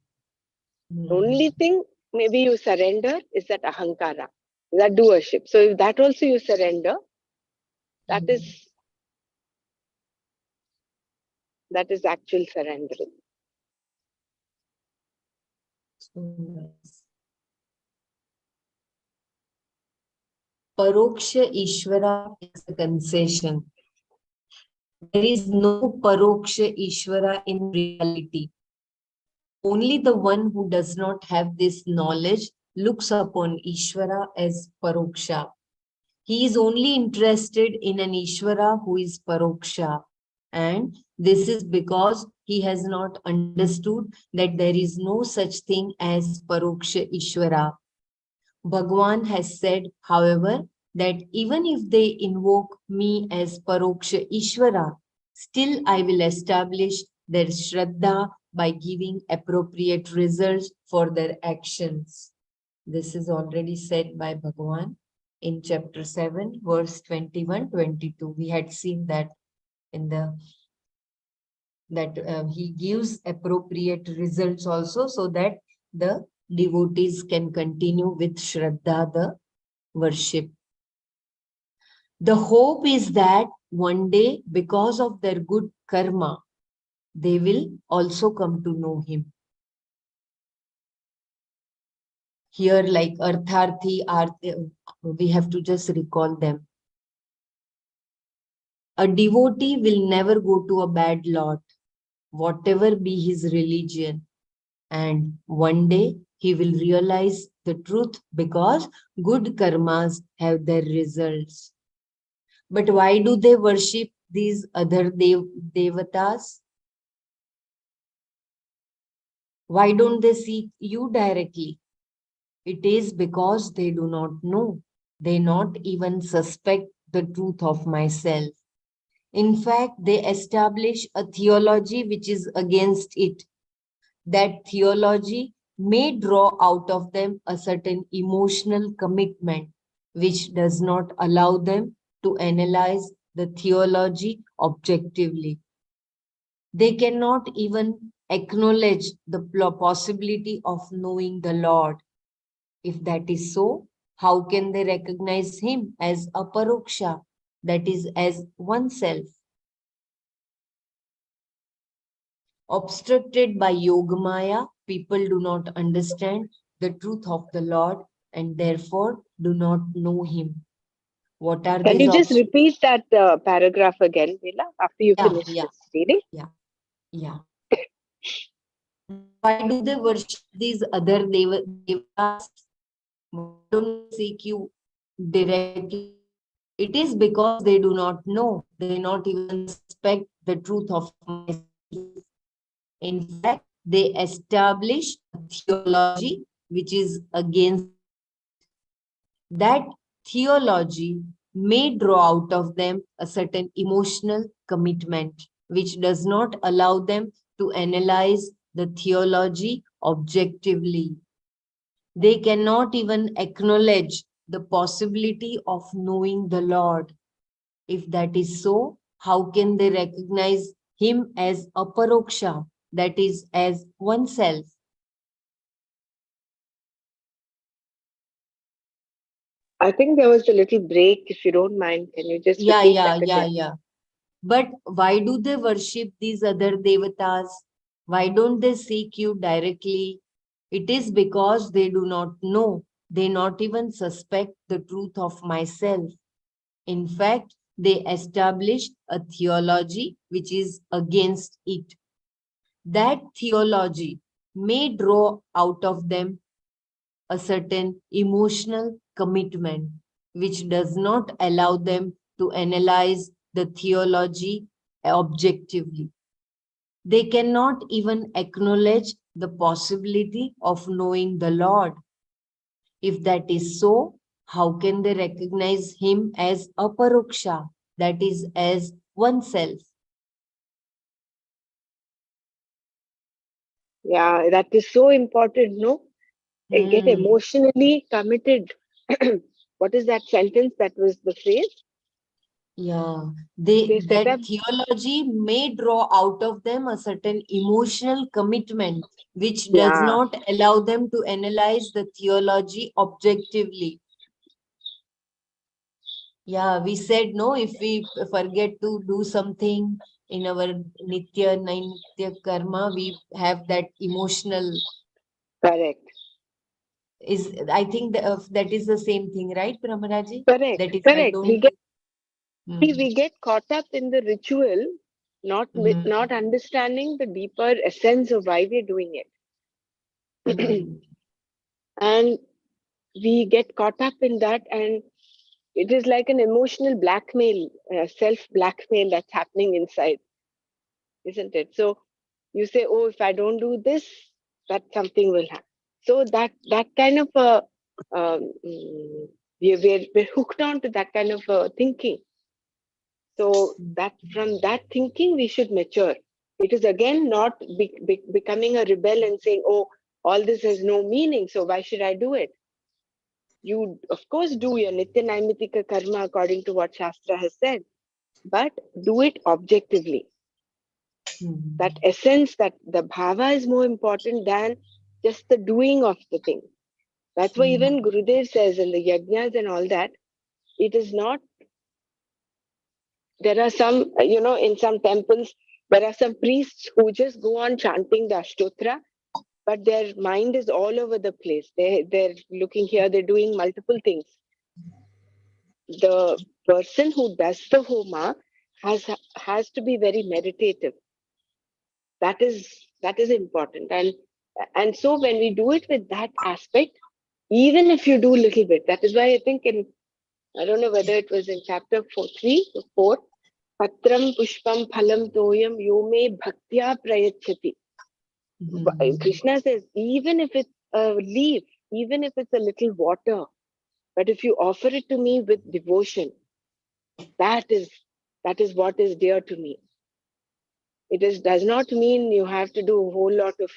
Only thing maybe you surrender is that ahankara, that doership. So if that also you surrender, that is actual surrendering. So nice. Paroksha Ishvara is a concession. There is no Paroksha Ishvara in reality. Only the one who does not have this knowledge looks upon Ishvara as Paroksha. He is only interested in an Ishvara who is Paroksha. And this is because he has not understood that there is no such thing as Paroksha Ishvara. Bhagwan has said, however, that even if they invoke me as Paroksha Ishvara, still I will establish their Shraddha by giving appropriate results for their actions. This is already said by Bhagwan in chapter 7, verse 21-22. We had seen that in the he gives appropriate results also, so that the devotees can continue with Shraddha, the worship. The hope is that one day, because of their good karma, they will also come to know him. Here, like Artharthi, we have to just recall them. A devotee will never go to a bad lot, whatever be his religion. And one day he will realize the truth because good karmas have their results. But why do they worship these other devatas? Why don't they seek you directly? It is because they do not know. They not even suspect the truth of myself. In fact, they establish a theology which is against it. That theology may draw out of them a certain emotional commitment, which does not allow them to analyze the theology objectively. They cannot even acknowledge the possibility of knowing the Lord. If that is so, how can they recognize him as a paroksha, that is, as oneself? Obstructed by Yogamaya, people do not understand the truth of the Lord and therefore do not know him. What are Can these you just obstacles? repeat that paragraph again, Leela, after you Yeah, finish yeah, this reading? yeah, yeah. Why do they worship these other devatas? Why don't they seek you directly? It is because they do not know. They not even suspect the truth of myself. In fact, they establish a theology which is against that theology may draw out of them a certain emotional commitment, which does not allow them to analyze the theology objectively. They cannot even acknowledge the possibility of knowing the Lord. If that is so, how can they recognize him as a paroksha, that is, as oneself? I think there was a little break. If you don't mind, can you just Yeah, repeat yeah, that yeah, again? yeah. But why do they worship these other devatas? Why don't they seek you directly? It is because they do not know. They not even suspect the truth of myself. In fact, they establish a theology which is against it. That theology may draw out of them a certain emotional commitment, which does not allow them to analyze the theology objectively. They cannot even acknowledge the possibility of knowing the Lord. If that is so, how can they recognize him as a paroksha, that is, as oneself? Yeah, that is so important, no? Get emotionally committed. What is that sentence? That was the phrase. Yeah, They set that up. theology may draw out of them a certain emotional commitment, which does Yeah, not allow them to analyze the theology objectively. Yeah, we said no, if we forget to do something in our Nitya karma, we have that emotional correct, is I think that is the same thing, right, Brahmaraji? correct, That if I correct. don't do. Hmm. We get caught up in the ritual, Hmm. not understanding the deeper essence of why we're doing it. Hmm. And we get caught up in that, and it is like an emotional blackmail, self blackmail that's happening inside, isn't it? So you say, oh, if I don't do this, that something will happen. So that kind of we're hooked on to that kind of thinking. So that from that thinking we should mature. It is again not becoming a rebel and saying, oh, all this has no meaning, so why should I do it? You of course do your nitya naimitika karma according to what Shastra has said, but do it objectively. Hmm. That essence, that the bhava is more important than just the doing of the thing. That's why Hmm. even Gurudev says in the yajnas and all that, it is not, there are some, in some temples, there are some priests who just go on chanting the Ashtotra, but their mind is all over the place. They're looking here, they're doing multiple things. The person who does the homa has to be very meditative. That is important. And so when we do it with that aspect, even if you do a little bit, that is why I think in, I don't know whether it was in chapter 4, Patram Pushpam Phalam Toyam Yome Bhaktya Prayachati. Hmm. Krishna says, even if it's a leaf, even if it's a little water, but if you offer it to me with devotion, that is that is what is dear to me. It does not mean you have to do a whole lot of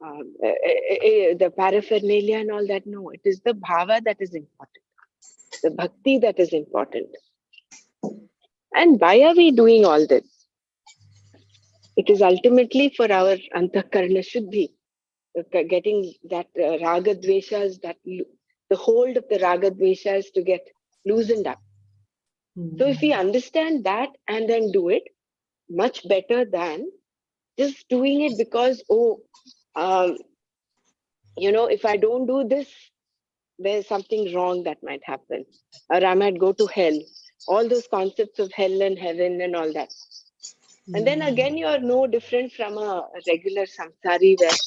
the paraphernalia and all that. No, it is the bhava that is important, the bhakti that is important. And why are we doing all this? It is ultimately for our antakarna shuddhi, getting that raga dveshas, the hold of the raga dveshas to get loosened up. So if we Hmm. understand that and then do it, much better than just doing it because, oh, um, if I don't do this, there's something wrong that might happen, or I might go to hell. All those concepts of hell and heaven and all that. And then Hmm. again, you're no different from a regular samsari where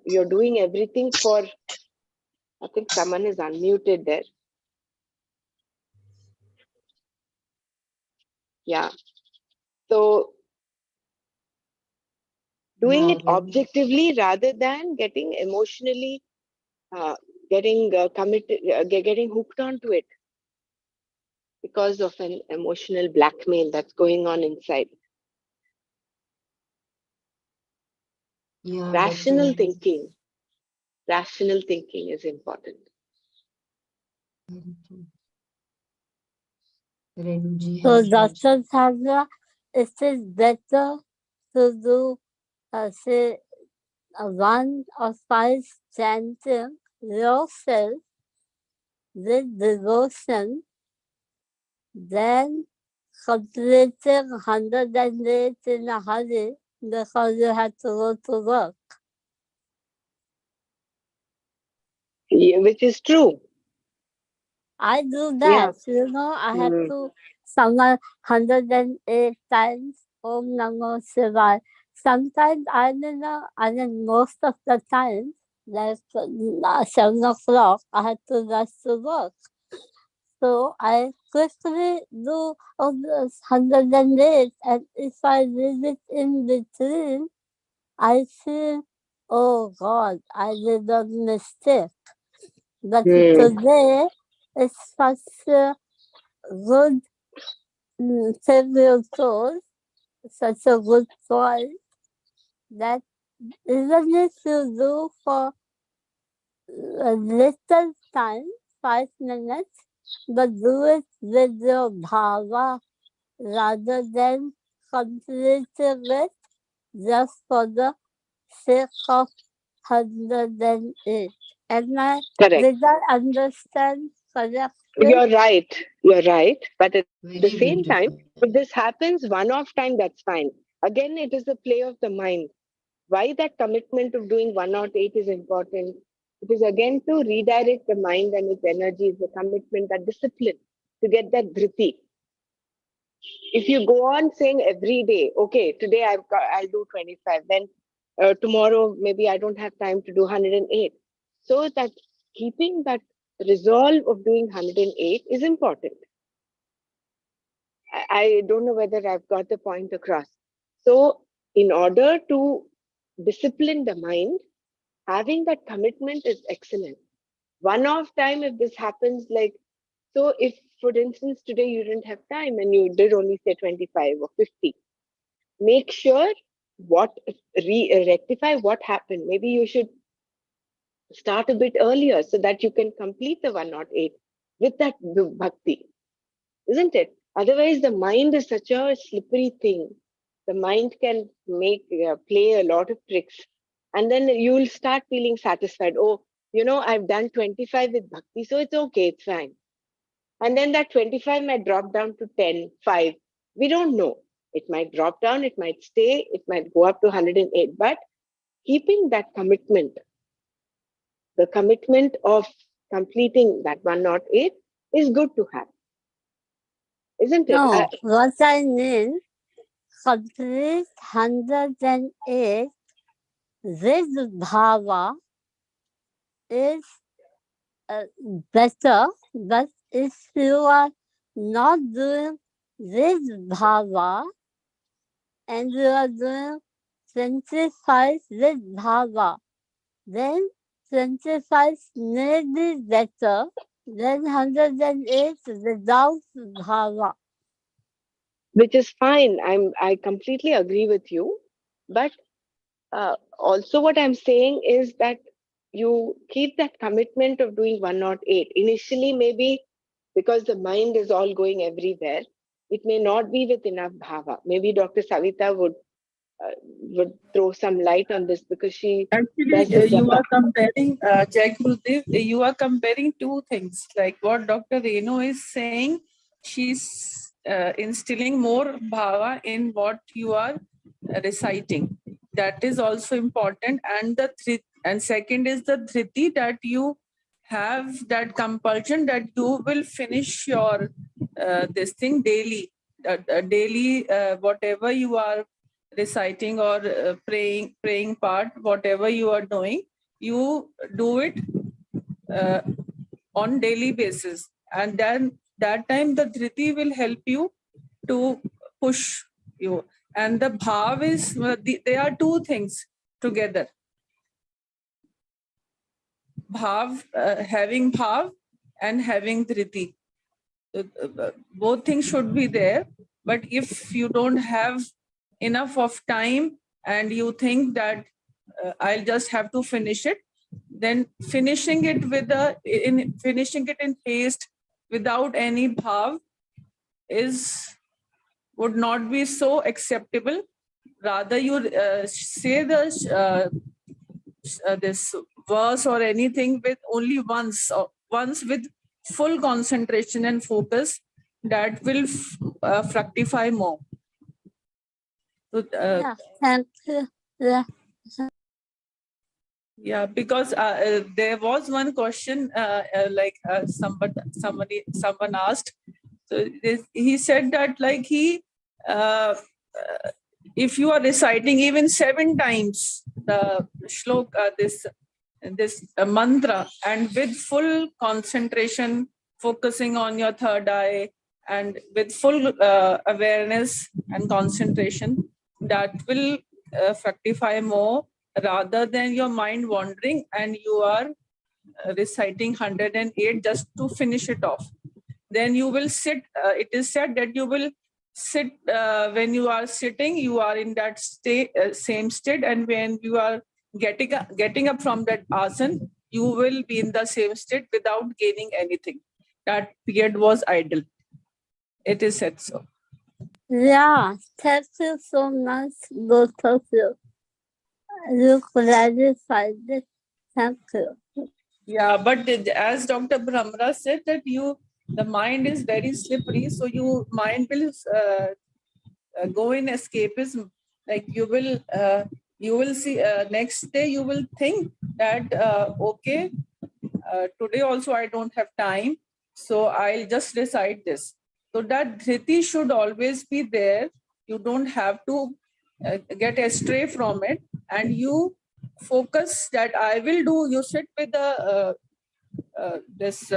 you're doing everything for. I think someone is unmuted there. Yeah. So doing Yeah, it very. objectively rather than getting emotionally, uh, getting committed, getting hooked onto it because of an emotional blackmail that's going on inside. Yeah, that's a Rational very, thinking. Rational thinking is important. very true. Renuji So has mentioned. Dr. Sandra, it is better to do say one or five chanting yourself with devotion than completing 100 days in a hurry because you have to go to work. Yeah, which is true. I do Yeah. that, I have Mm. to summon 108 times Om Namo Shivaya. Sometimes I mean most of the time, like 7 o'clock, I have to rush to work. So I quickly do all those 108, and if I read it in between, I feel, oh God, I did a mistake. But Mm. today is such a good trivial source, such a good point that Isn't it to do for a little time, 5 minutes, but do it with your bhava rather than completing it just for the sake of 108. Correct. Did I understand correctly? You're right. You're right. But at the Very same time, beautiful. if this happens one off time, that's fine. Again, it is the play of the mind. Why that commitment of doing 108 is important? It is again to redirect the mind and its energies, the commitment, that discipline to get that dhriti. If you go on saying every day, okay, today I'll do 25, then tomorrow maybe I don't have time to do 108. So that keeping that resolve of doing 108 is important. I don't know whether I've got the point across. So, in order to discipline the mind, having that commitment is excellent. One off time, if this happens, like, so if, for instance, today you didn't have time and you did only say 25 or 50, make sure what rectify what happened. Maybe you should start a bit earlier so that you can complete the 108 with that bhakti, isn't it? Otherwise, the mind is such a slippery thing. The mind can make play a lot of tricks, and then you'll start feeling satisfied. Oh, I've done 25 with bhakti, so it's okay, it's fine. And then that 25 might drop down to 10, 5. We don't know. It might drop down, it might stay, it might go up to 108. But keeping that commitment, the commitment of completing that 108 is good to have, isn't it? No, what I mean, complete 108 with bhava is better, but if you are not doing with bhava and you are doing 25 with bhava, then 25 may be better than 108 without bhava. Which is fine. I completely agree with you. But also, what I'm saying is that you keep that commitment of doing 108. Initially, maybe because the mind is all going everywhere, it may not be with enough bhava. Maybe Dr. Savita would throw some light on this because she Actually, does the you japa. are comparing, Jai Gurudev, you are comparing two things. Like what Dr. Renu is saying, she's instilling more bhava in what you are reciting. That is also important. And second is the dhriti, that you have that compulsion that you will finish your this thing daily. Daily, whatever you are reciting or praying part, whatever you are doing, you do it on daily basis, and then that time the dhriti will help you to push you. And the bhav is they are two things together. Bhav, having bhav and having dhriti, both things should be there. But if you don't have enough of time and you think that I'll just have to finish it, then finishing it in haste without any bhav would not be so acceptable. Rather, you say this verse or anything with only once with full concentration and focus. That will fructify more. So, Yeah, thank you. Yeah. yeah, because there was one question, someone asked. So he said that if you are reciting even 7 times the shloka, this mantra, and with full concentration, focusing on your third eye, and with full awareness and concentration, that will fructify more, rather than your mind wandering and you are reciting 108 just to finish it off. Then you will sit, it is said that you will sit, when you are sitting, you are in that state, same state, and when you are getting up from that asana, you will be in the same state without gaining anything. That period was idle. It is said so. Yeah, thank you so much, both of you. You clarified it. Thank you. Yeah, but as Dr. Brahmra said that the mind is very slippery, so mind will go in escapism. Like you will see next day you will think that okay, today also I don't have time, so I'll just recite this. So that dhriti should always be there. You don't have to get astray from it, and you focus that I will do. You sit with this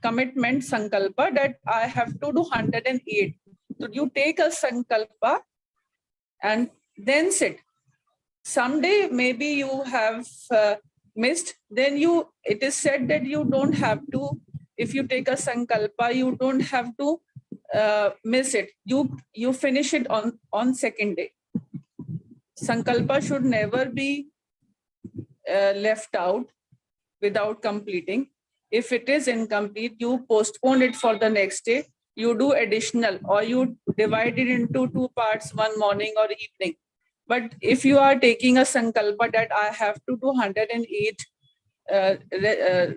commitment sankalpa that I have to do 108. So you take a sankalpa and then sit. Someday maybe you have missed, then it is said that you don't have to, if you take a sankalpa, you don't have to miss it. You finish it on second day. Sankalpa should never be left out without completing. If it is incomplete, you postpone it for the next day. You do additional, or you divide it into 2 parts, one morning or evening. But if you are taking a sankalpa that I have to do 108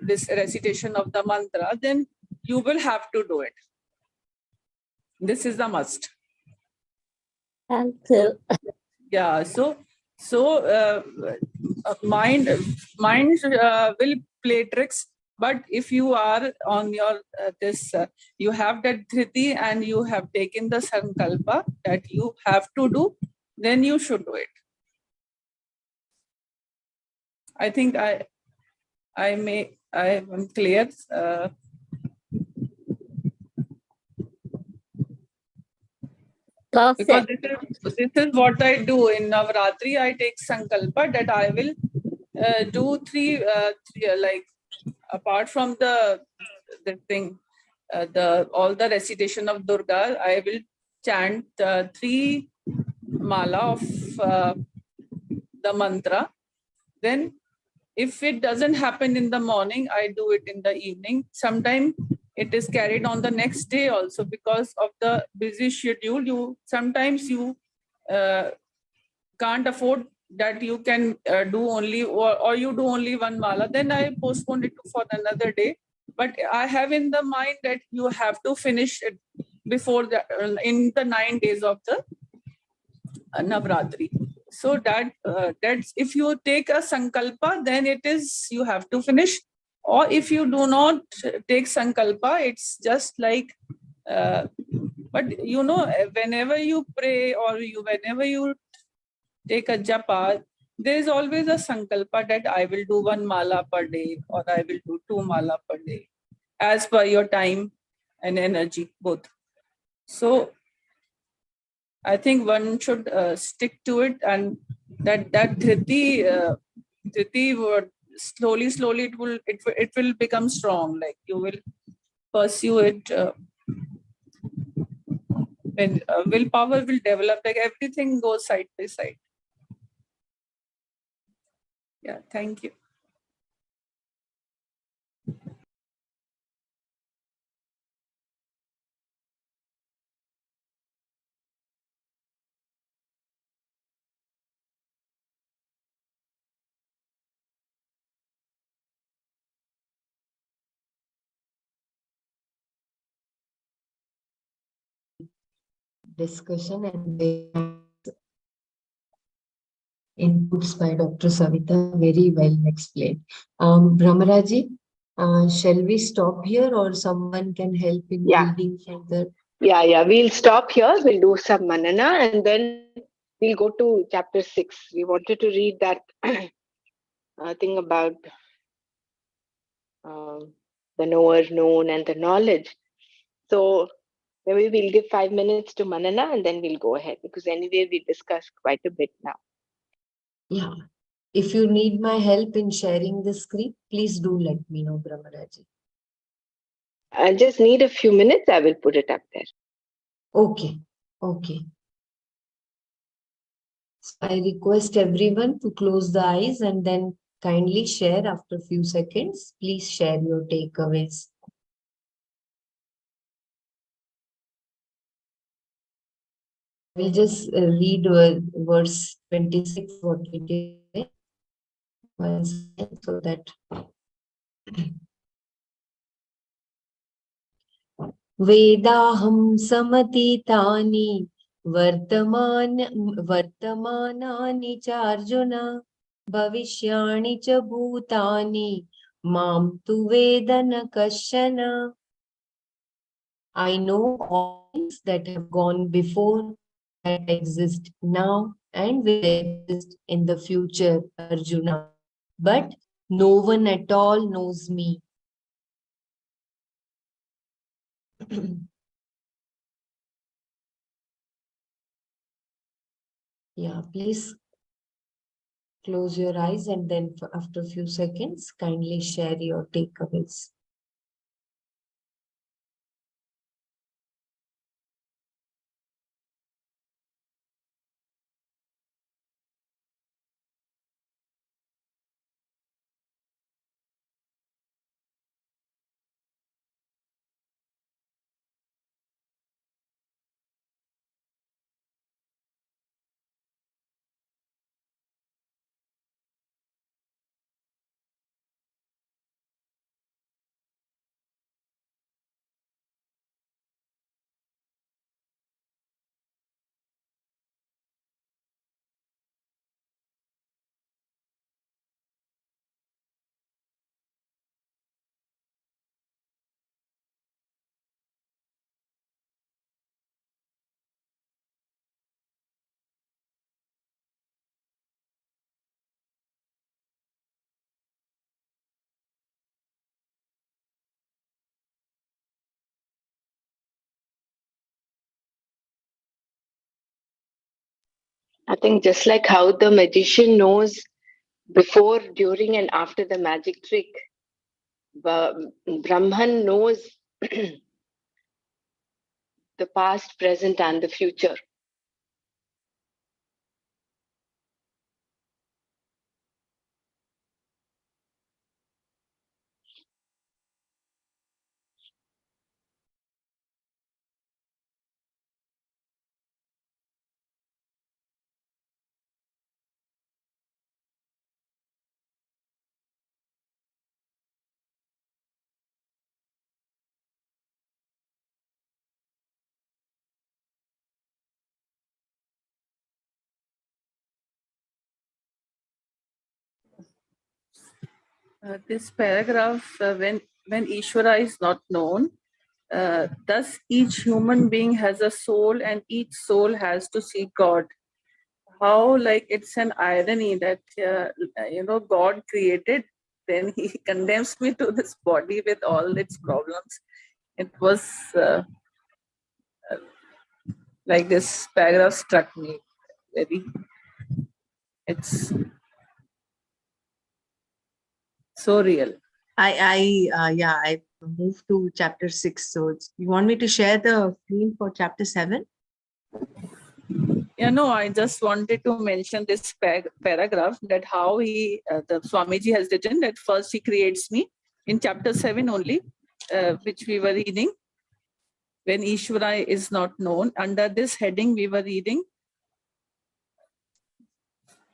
this recitation of the mantra, then you will have to do it. This is a must. Thank you. Yeah. So mind will play tricks. But if you are on your you have that dhriti and you have taken the sankalpa that you have to do, then you should do it. I think I am clear. Because this is what I do in Navratri. I take sankalpa that I will do three like apart from the thing, all the recitation of Durga, I will chant 3 mala of the mantra. Then if it doesn't happen in the morning, I do it in the evening. Sometimes it is carried on the next day also, because of the busy schedule. Sometimes you can't afford that you can do only, or you do only 1 mala, then I postpone it for another day. But I have in the mind that you have to finish it before in the 9 days of the Navratri. So that's, if you take a sankalpa, then it is you have to finish. Or if you do not take sankalpa, it's just like but whenever you pray, or whenever you take a japa, there is always a sankalpa that I will do 1 mala per day, or I will do 2 mala per day, as per your time and energy both. So I think one should stick to it, and that dhriti word, slowly it will become strong. Like you will pursue it. When willpower will develop, like everything goes side by side. Yeah, thank you. Discussion and inputs by Dr. Savita, very well explained. Brahmaraji, shall we stop here, or someone can help in reading further? Yeah. We'll stop here. We'll do some Manana, and then we'll go to chapter 6. We wanted to read that thing about the knower, known, and the knowledge. So maybe we'll give 5 minutes to Manana, and then we'll go ahead, because anyway we discussed quite a bit now. Yeah. If you need my help in sharing the screen, please do let me know, Brahmaraji. I just need a few minutes. I will put it up there. Okay. Okay. So I request everyone to close the eyes and then kindly share after a few seconds. Please share your takeaways. We'll just read verse 26, what we did today. Once again, so that Vedaham samatitani वर्तमानानि च अर्जुन भविष्याणि च भूतानि मां तु वेद न कश्चन. I know all things that have gone before, that exist now, and will exist in the future, Arjuna. But no one at all knows me. Yeah, please close your eyes and then after a few seconds, kindly share your takeaways. I think just like how the magician knows before, during, and after the magic trick, Brahman knows the past, present, and the future. This paragraph, when Ishvara is not known, thus each human being has a soul and each soul has to seek God. How like it's an irony that God created, then he condemns me to this body with all its problems. It was like this paragraph struck me very. It's so real. I moved to chapter 6. So you want me to share the screen for chapter 7? Yeah, no, I just wanted to mention this paragraph that how the Swamiji has written that first he creates me in chapter 7 only, which we were reading. When Ishvara is not known, under this heading we were reading.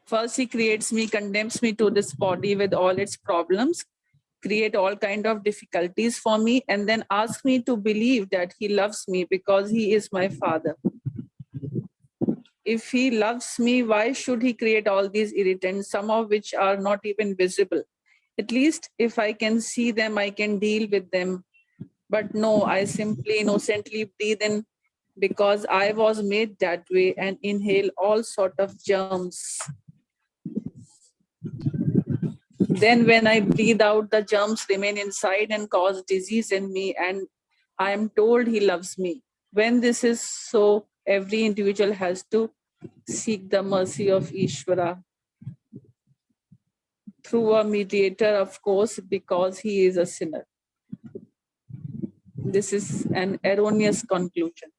First he creates me, condemns me to this body with all its problems, create all kind of difficulties for me, and then asks me to believe that he loves me because he is my father. If he loves me, why should he create all these irritants, some of which are not even visible? At least if I can see them, I can deal with them. But no, I simply innocently breathe in because I was made that way and inhale all sort of germs. Then when I breathe out, the germs remain inside and cause disease in me, and I am told he loves me. When this is so, every individual has to seek the mercy of Ishvara through a mediator, of course, because he is a sinner. This is an erroneous conclusion.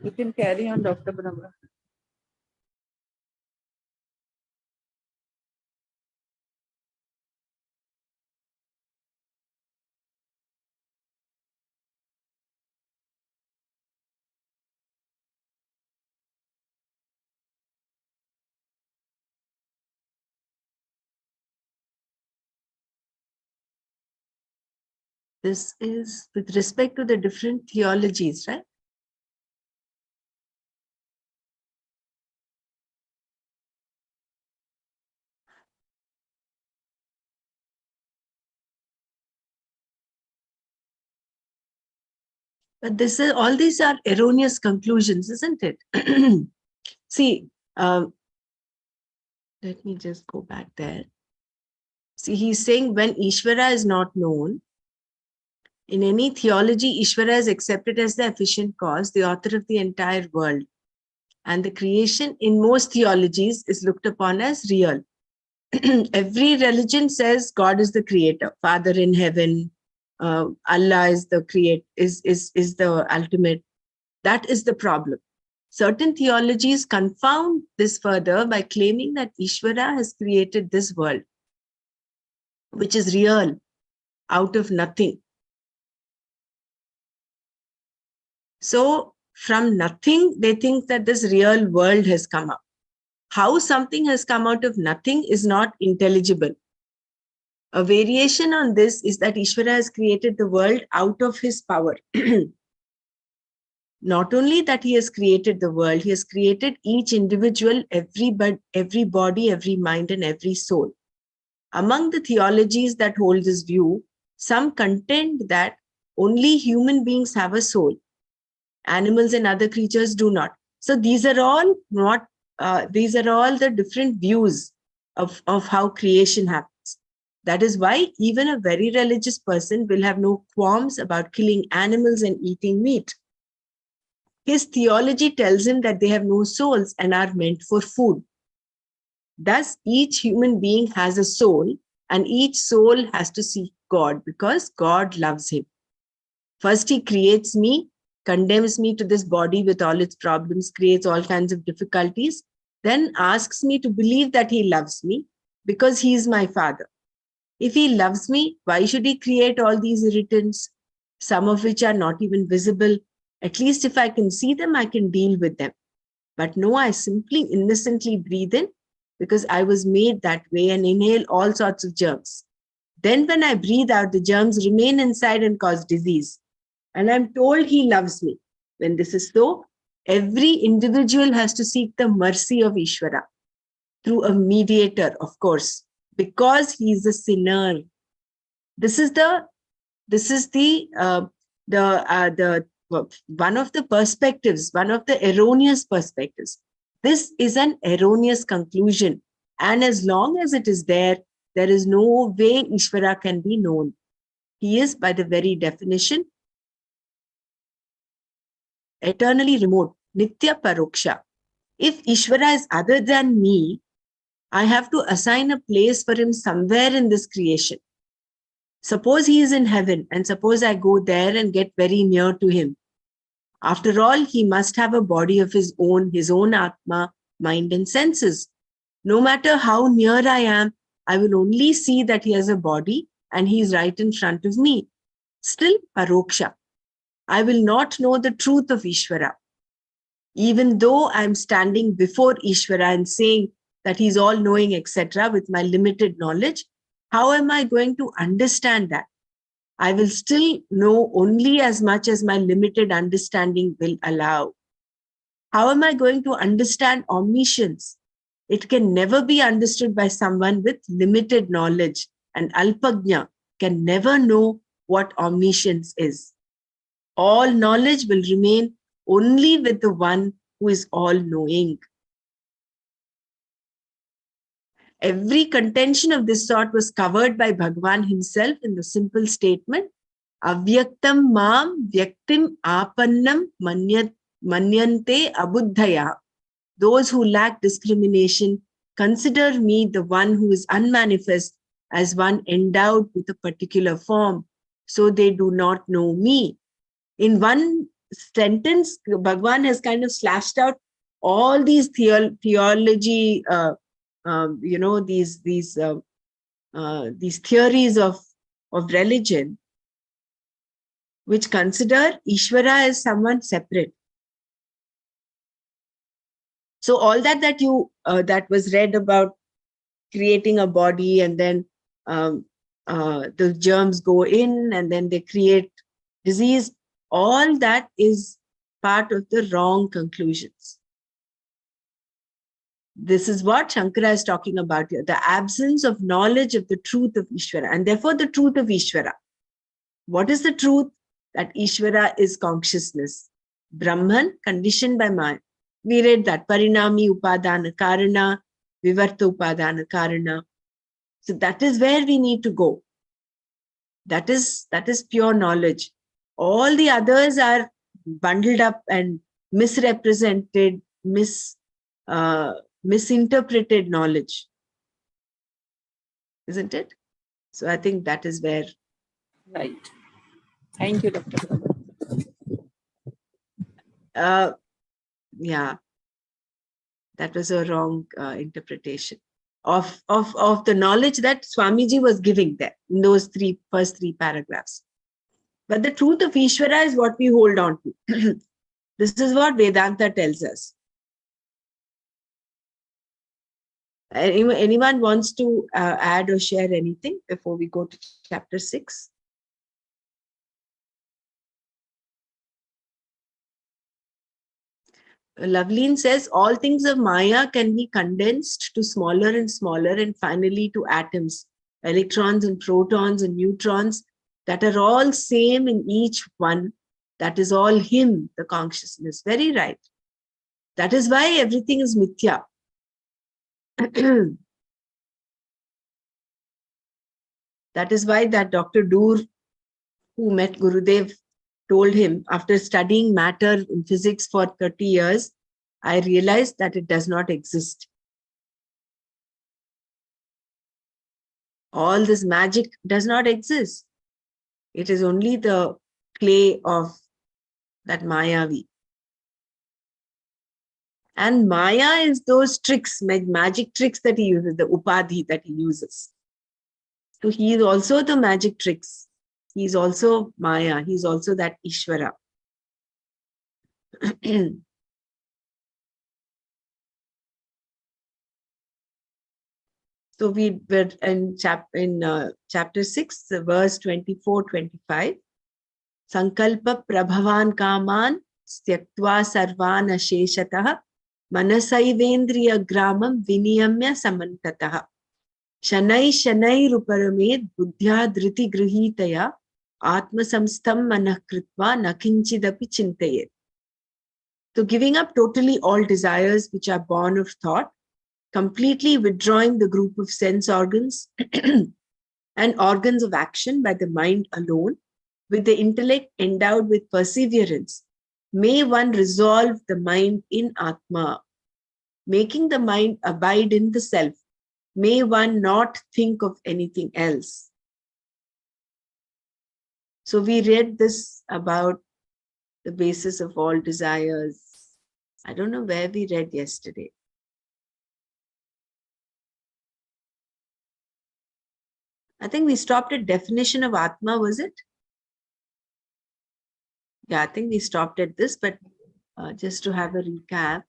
You can carry on, Dr. Brahma. This is with respect to the different theologies, right? But this is, all these are erroneous conclusions, isn't it? See, let me just go back there. See, he's saying when Ishvara is not known, in any theology, Ishvara is accepted as the efficient cause, the author of the entire world. And the creation in most theologies is looked upon as real. Every religion says God is the creator, Father in heaven, Allah is the is the ultimate. That is the problem. Certain theologies confound this further by claiming that Ishvara has created this world, which is real, out of nothing. So from nothing, they think that this real world has come up. How something has come out of nothing is not intelligible. A variation on this is that Ishvara has created the world out of his power. Not only that he has created the world, he has created each individual, every body, every mind, and every soul. Among the theologies that hold this view, some contend that only human beings have a soul. Animals and other creatures do not. So these are all the different views of how creation happens. That is why even a very religious person will have no qualms about killing animals and eating meat. His theology tells him that they have no souls and are meant for food. Thus, each human being has a soul, and each soul has to seek God because God loves him. First, he creates me, condemns me to this body with all its problems, creates all kinds of difficulties, then asks me to believe that he loves me because he is my father. If he loves me, why should he create all these irritants, some of which are not even visible? At least if I can see them, I can deal with them. But no, I simply innocently breathe in because I was made that way and inhale all sorts of germs. Then when I breathe out, the germs remain inside and cause disease. And I'm told he loves me. When this is so, every individual has to seek the mercy of Ishvara through a mediator, of course, because he is a sinner. This is the one of the perspectives, one of the erroneous perspectives. This is an erroneous conclusion. And as long as it is there is no way Ishvara can be known. He is, by the very definition, eternally remote, Nitya Paroksha. If Ishvara is other than me, I have to assign a place for him somewhere in this creation. Suppose he is in heaven and suppose I go there and get very near to him. After all, he must have a body of his own Atma, mind and senses. No matter how near I am, I will only see that he has a body and he is right in front of me. Still Paroksha. I will not know the truth of Ishvara. Even though I am standing before Ishvara and saying that he's all-knowing, etc., with my limited knowledge, how am I going to understand that? I will still know only as much as my limited understanding will allow. How am I going to understand omniscience? It can never be understood by someone with limited knowledge, and Alpagnya can never know what omniscience is. All knowledge will remain only with the one who is all-knowing. Every contention of this sort was covered by Bhagavan himself in the simple statement, Avyaktam mam vyaktim apannam manyante abuddhaya. Those who lack discrimination consider me, the one who is unmanifest, as one endowed with a particular form, so they do not know me. In one sentence, Bhagwan has kind of slashed out all these theology, these theories of religion, which consider Ishvara as someone separate. So all that you that was read about creating a body, and then the germs go in and then they create disease, all that is part of the wrong conclusions. This is what Shankara is talking about here, the absence of knowledge of the truth of Ishvara, and therefore the truth of Ishvara. What is the truth? That Ishvara is consciousness. Brahman, conditioned by Maya. We read that. Parinami upadana karana, vivarta upadana karana. So that is where we need to go. That is pure knowledge. All the others are bundled up and misrepresented, misinterpreted knowledge. Isn't it? So I think that is where. Right. Thank you, Dr. Yeah, that was a wrong interpretation of the knowledge that Swamiji was giving there in those first three paragraphs. But the truth of Ishvara is what we hold on to. This is what Vedanta tells us. Anyone wants to add or share anything before we go to chapter 6? Loveleen says, all things of Maya can be condensed to smaller and smaller and finally to atoms, electrons and protons and neutrons that are all same in each one. That is all him, the consciousness. Very right. That is why everything is mithya. That is why that Dr. Dur, who met Gurudev, told him, after studying matter in physics for 30 years, I realized that it does not exist. All this magic does not exist. It is only the play of that Mayavi. And Maya is those tricks, magic tricks that he uses, the upadhi that he uses. So he is also the magic tricks. He is also Maya. He is also that Ishvara. So we were in chapter 6, verse 24-25. Sankalpa prabhavan kaman styaktva sarvan asheshatah manasaivendriya gramam viniyamya samantatah shanai shanai ruparamed buddhya dhriti grihitaya atma samstham manah kritva nakinchidapi chintayet. So giving up totally all desires which are born of thought, completely withdrawing the group of sense organs and organs of action by the mind alone, with the intellect endowed with perseverance, may one resolve the mind in Atma, making the mind abide in the self. May one not think of anything else. So we read this about the basis of all desires. I don't know where we read yesterday. I think we stopped at definition of Atma, was it? Yeah, I think we stopped at this, but just to have a recap.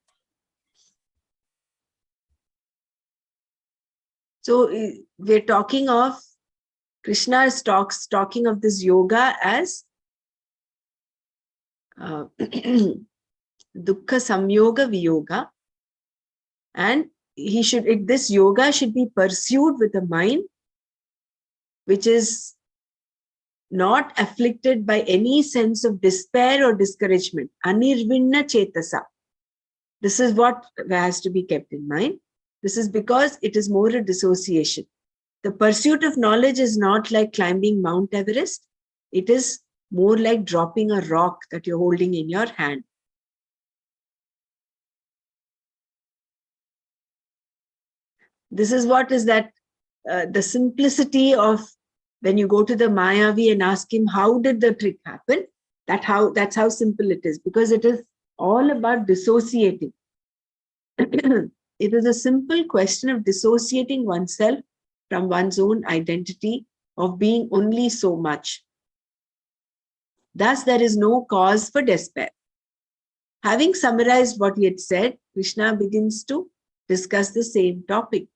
So we're talking of, Krishna is talking of this yoga as Dukkha Samyoga Viyoga. And this yoga should be pursued with a mind which is not afflicted by any sense of despair or discouragement. Anirvinna Chetasa. This is what has to be kept in mind. This is because it is more a dissociation. The pursuit of knowledge is not like climbing Mount Everest. It is more like dropping a rock that you're holding in your hand. This is what is that the simplicity of when you go to the Mayavi and ask him, how did the trick happen? That's how simple it is, because it is all about dissociating. It is a simple question of dissociating oneself from one's own identity of being only so much. Thus, there is no cause for despair. Having summarized what he had said, Krishna begins to discuss the same topic.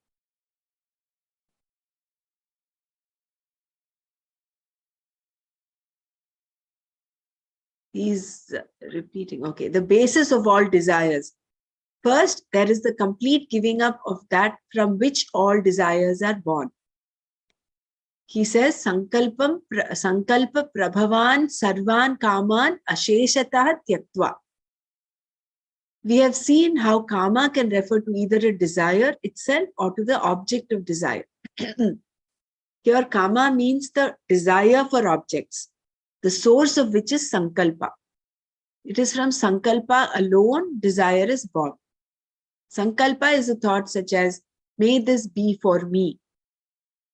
He's repeating, okay, the basis of all desires. First, there is the complete giving up of that from which all desires are born. He says, Sankalpa prabhavan sarvan kaman asheshatah tyaktva. We have seen how karma can refer to either a desire itself or to the object of desire. Here, karma means the desire for objects, the source of which is sankalpa. It is from sankalpa alone desire is born. Sankalpa is a thought such as, may this be for me.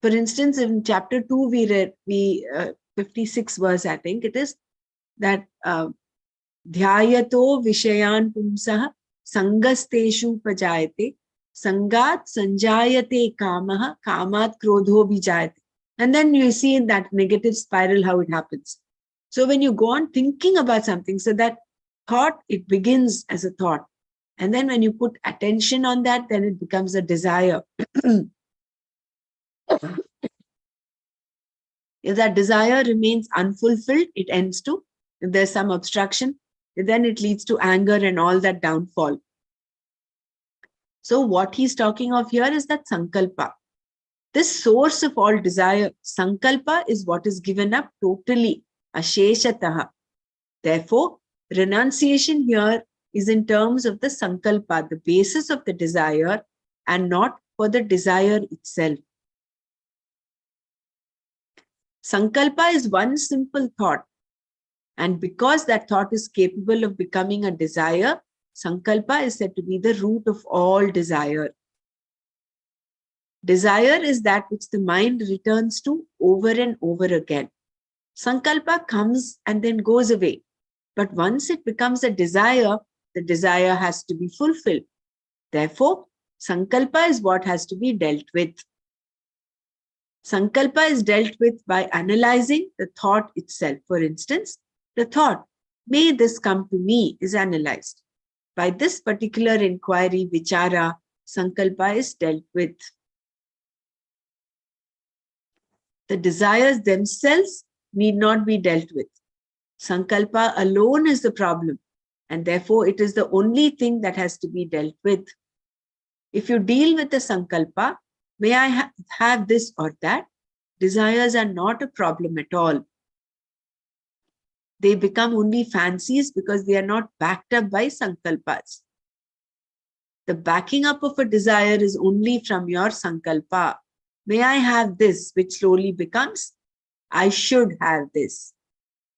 For instance, in chapter 2, we read 56 verse, I think it is, that dhyayato vishayan pumsah sangasteshu pajayate sangat sanjayate kamaha kamat krodho bijayate. And then you see in that negative spiral how it happens. So when you go on thinking about something, so that thought, it begins as a thought. And then when you put attention on that, then it becomes a desire. If that desire remains unfulfilled, it ends to, if there's some obstruction, then it leads to anger and all that downfall. So what he's talking of here is that sankalpa. This source of all desire, sankalpa, is what is given up totally, asheshataha. Therefore, renunciation here is in terms of the sankalpa, the basis of the desire, and not for the desire itself. Sankalpa is one simple thought. And because that thought is capable of becoming a desire, sankalpa is said to be the root of all desire. Desire is that which the mind returns to over and over again. Sankalpa comes and then goes away. But once it becomes a desire, the desire has to be fulfilled. Therefore, sankalpa is what has to be dealt with. Sankalpa is dealt with by analyzing the thought itself. For instance, the thought, may this come to me, is analyzed. By this particular inquiry, vichara, sankalpa is dealt with. The desires themselves need not be dealt with. Sankalpa alone is the problem, and therefore it is the only thing that has to be dealt with. If you deal with the sankalpa, may I have this or that, desires are not a problem at all. They become only fancies because they are not backed up by sankalpas. The backing up of a desire is only from your sankalpa. May I have this, which slowly becomes, I should have this.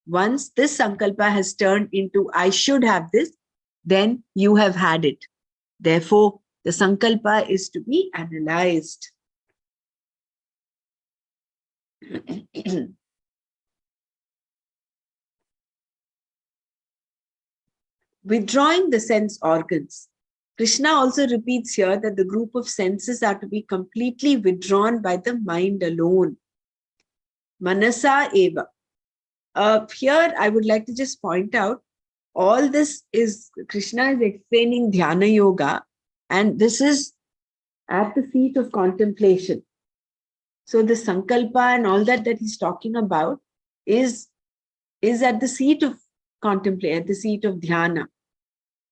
Once this sankalpa has turned into, I should have this, then you have had it. Therefore, the sankalpa is to be analyzed. Withdrawing the sense organs. Krishna also repeats here that the group of senses are to be completely withdrawn by the mind alone. Manasa eva. Here, I would like to just point out, all this is, Krishna is explaining dhyana yoga, and this is at the seat of contemplation. So the sankalpa and all that he's talking about is at the seat of contemplation, at the seat of dhyana.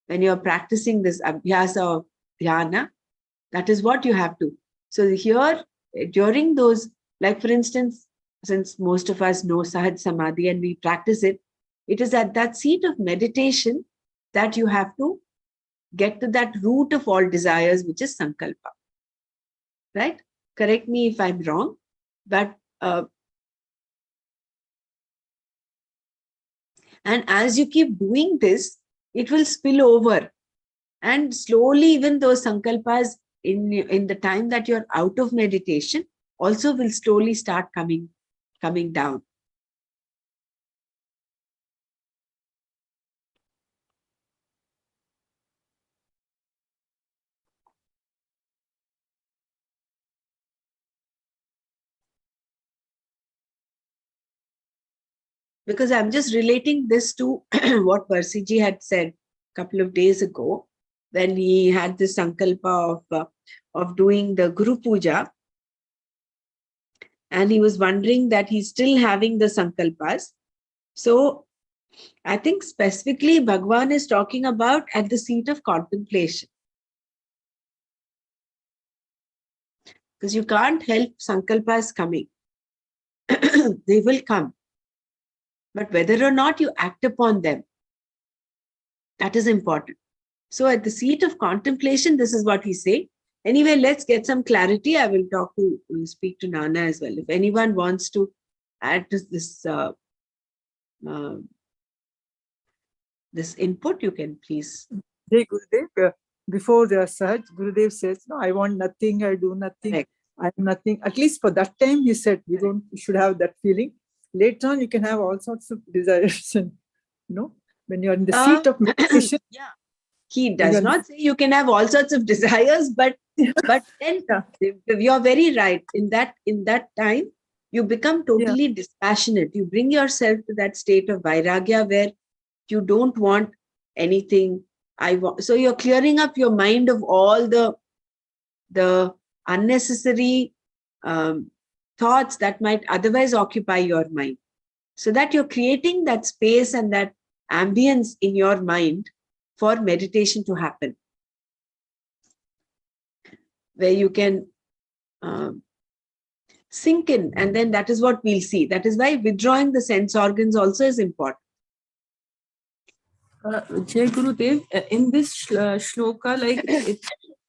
When you're practicing this abhyasa of dhyana, that is what you have to. So here, during those, like for instance, since most of us know Sahaj Samadhi and we practice it, it is at that seat of meditation that you have to get to that root of all desires, which is sankalpa. Right? Correct me if I'm wrong, but and as you keep doing this, it will spill over, and slowly even those sankalpas in the time that you're out of meditation also will slowly start coming down. because I'm just relating this to what Persiji had said a couple of days ago when he had this sankalpa of doing the Guru Puja, and he was wondering that he's still having the sankalpas. So I think specifically Bhagwan is talking about at the seat of contemplation. Because you can't help sankalpas coming. They will come. But whether or not you act upon them, that is important. So at the seat of contemplation, this is what he's saying. Anyway, let's get some clarity. I will speak to Nana as well. If anyone wants to add to this this input, you can please. Hey Gurudev, before the Sahaj, Gurudev says, no, I want nothing, I do nothing, Correct. I'm nothing. At least for that time, he said, you should have that feeling. Later on, you can have all sorts of desires. And, when you're in the seat of meditation. Yeah. He does not say you can have all sorts of desires, but then you're very right. In that time, you become totally dispassionate. You bring yourself to that state of vairagya where you don't want anything. So you're clearing up your mind of all the unnecessary thoughts that might otherwise occupy your mind, so that you're creating that space and that ambience in your mind for meditation to happen, where you can sink in, and then that is what we'll see. That is why withdrawing the sense organs also is important. Jai Gurudev, in this shloka, like it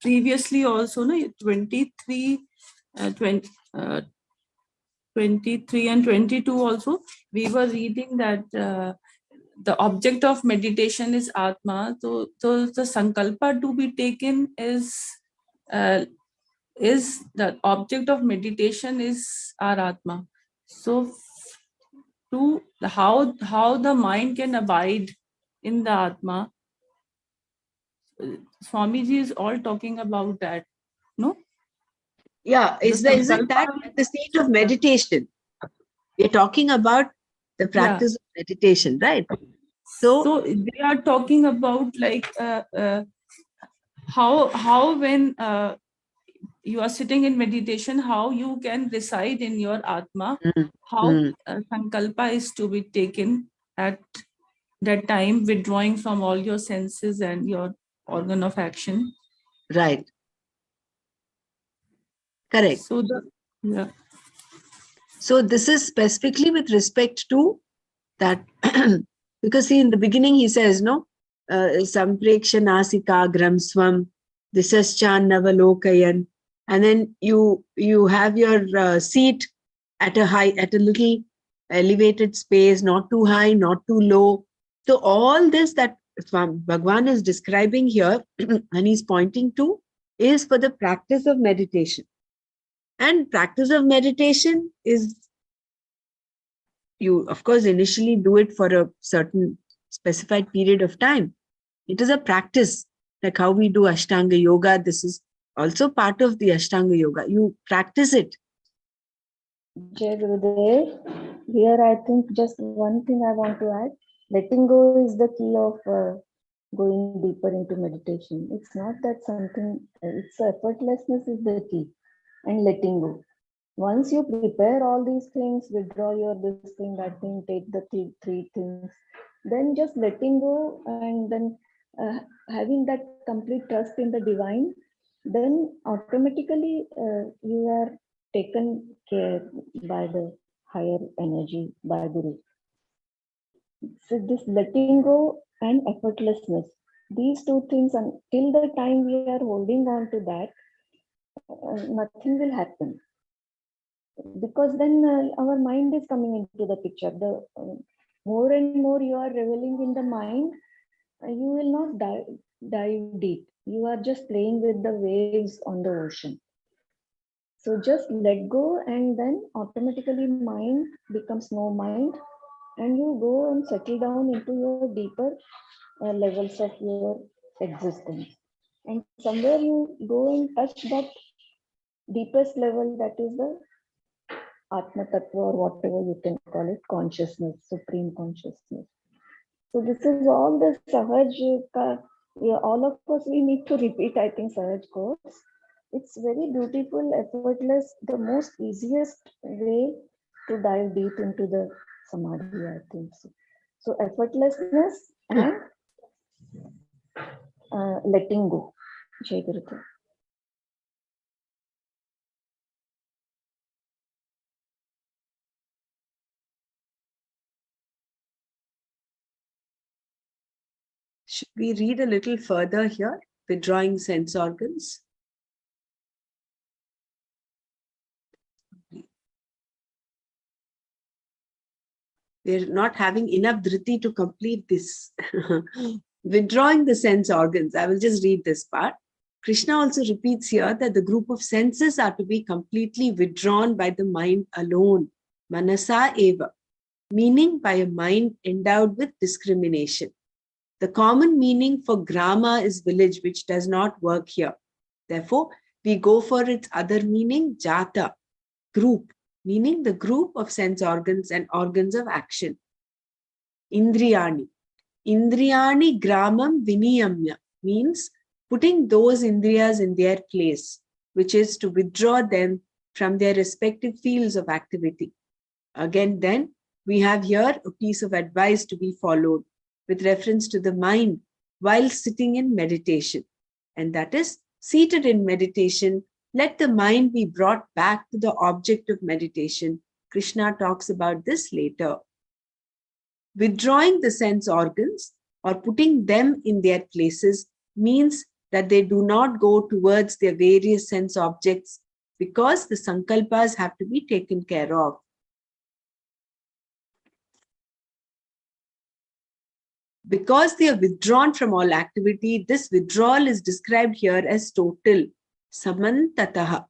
previously also, 23, 23 and 22 also, we were reading that the object of meditation is Atma. So the sankalpa to be taken is the object of meditation is our Atma. So to how the mind can abide in the Atma, Swamiji is all talking about that, no? Yeah, isn't that at the state of meditation? We're talking about the practice of meditation, right? So they are talking about like how when you are sitting in meditation, how you can reside in your Atma, how sankalpa is to be taken at that time, withdrawing from all your senses and your organ of action. Right. Correct. So So this is specifically with respect to that, because see, in the beginning he says, no, samprekshanasikagram swam, disaschannavalokayan, and then you have your seat at a little elevated space, not too high, not too low. So all this that Bhagwan is describing here and he's pointing to is for the practice of meditation. And practice of meditation is, you of course initially do it for a certain specified period of time. It is a practice, like how we do Ashtanga yoga. This is also part of the Ashtanga yoga. You practice it. Jai Gurudev, here I think just one thing I want to add. Letting go is the key of going deeper into meditation. It's not that something, it's effortlessness is the key, and letting go. Once you prepare all these things, withdraw your this thing, that thing, take the three things, then just letting go, and then having that complete trust in the divine, then automatically you are taken care by the higher energy, by Guru. So this letting go and effortlessness, these two things, until the time we are holding on to that, nothing will happen. Because then our mind is coming into the picture. The more and more you are reveling in the mind, you will not dive deep. You are just playing with the waves on the ocean. So just let go, and then automatically mind becomes no mind, and you go and settle down into your deeper levels of your existence. And somewhere you go and touch that deepest level, that is the Atma Tattva, or whatever you can call it, consciousness, supreme consciousness. So this is all the Sahaj, all of us, we need to repeat, I think, Sahaj course. It's very beautiful, effortless, the most easiest way to dive deep into the Samadhi, I think so. So effortlessness and letting go. Jai Gurudev. Should we read a little further here? Withdrawing sense organs. They're not having enough dhriti to complete this. Withdrawing the sense organs. I will just read this part. Krishna also repeats here that the group of senses are to be completely withdrawn by the mind alone. Manasa eva. Meaning by a mind endowed with discrimination. The common meaning for grama is village, which does not work here. Therefore, we go for its other meaning, jata, group, meaning the group of sense organs and organs of action. Indriyani. Indriyani gramam viniyamya means putting those indriyas in their place, which is to withdraw them from their respective fields of activity. Again, then, we have here a piece of advice to be followed with reference to the mind while sitting in meditation. And that is, seated in meditation, let the mind be brought back to the object of meditation. Krishna talks about this later. Withdrawing the sense organs or putting them in their places means that they do not go towards their various sense objects because the sankalpas have to be taken care of. Because they are withdrawn from all activity, this withdrawal is described here as total, samantataha.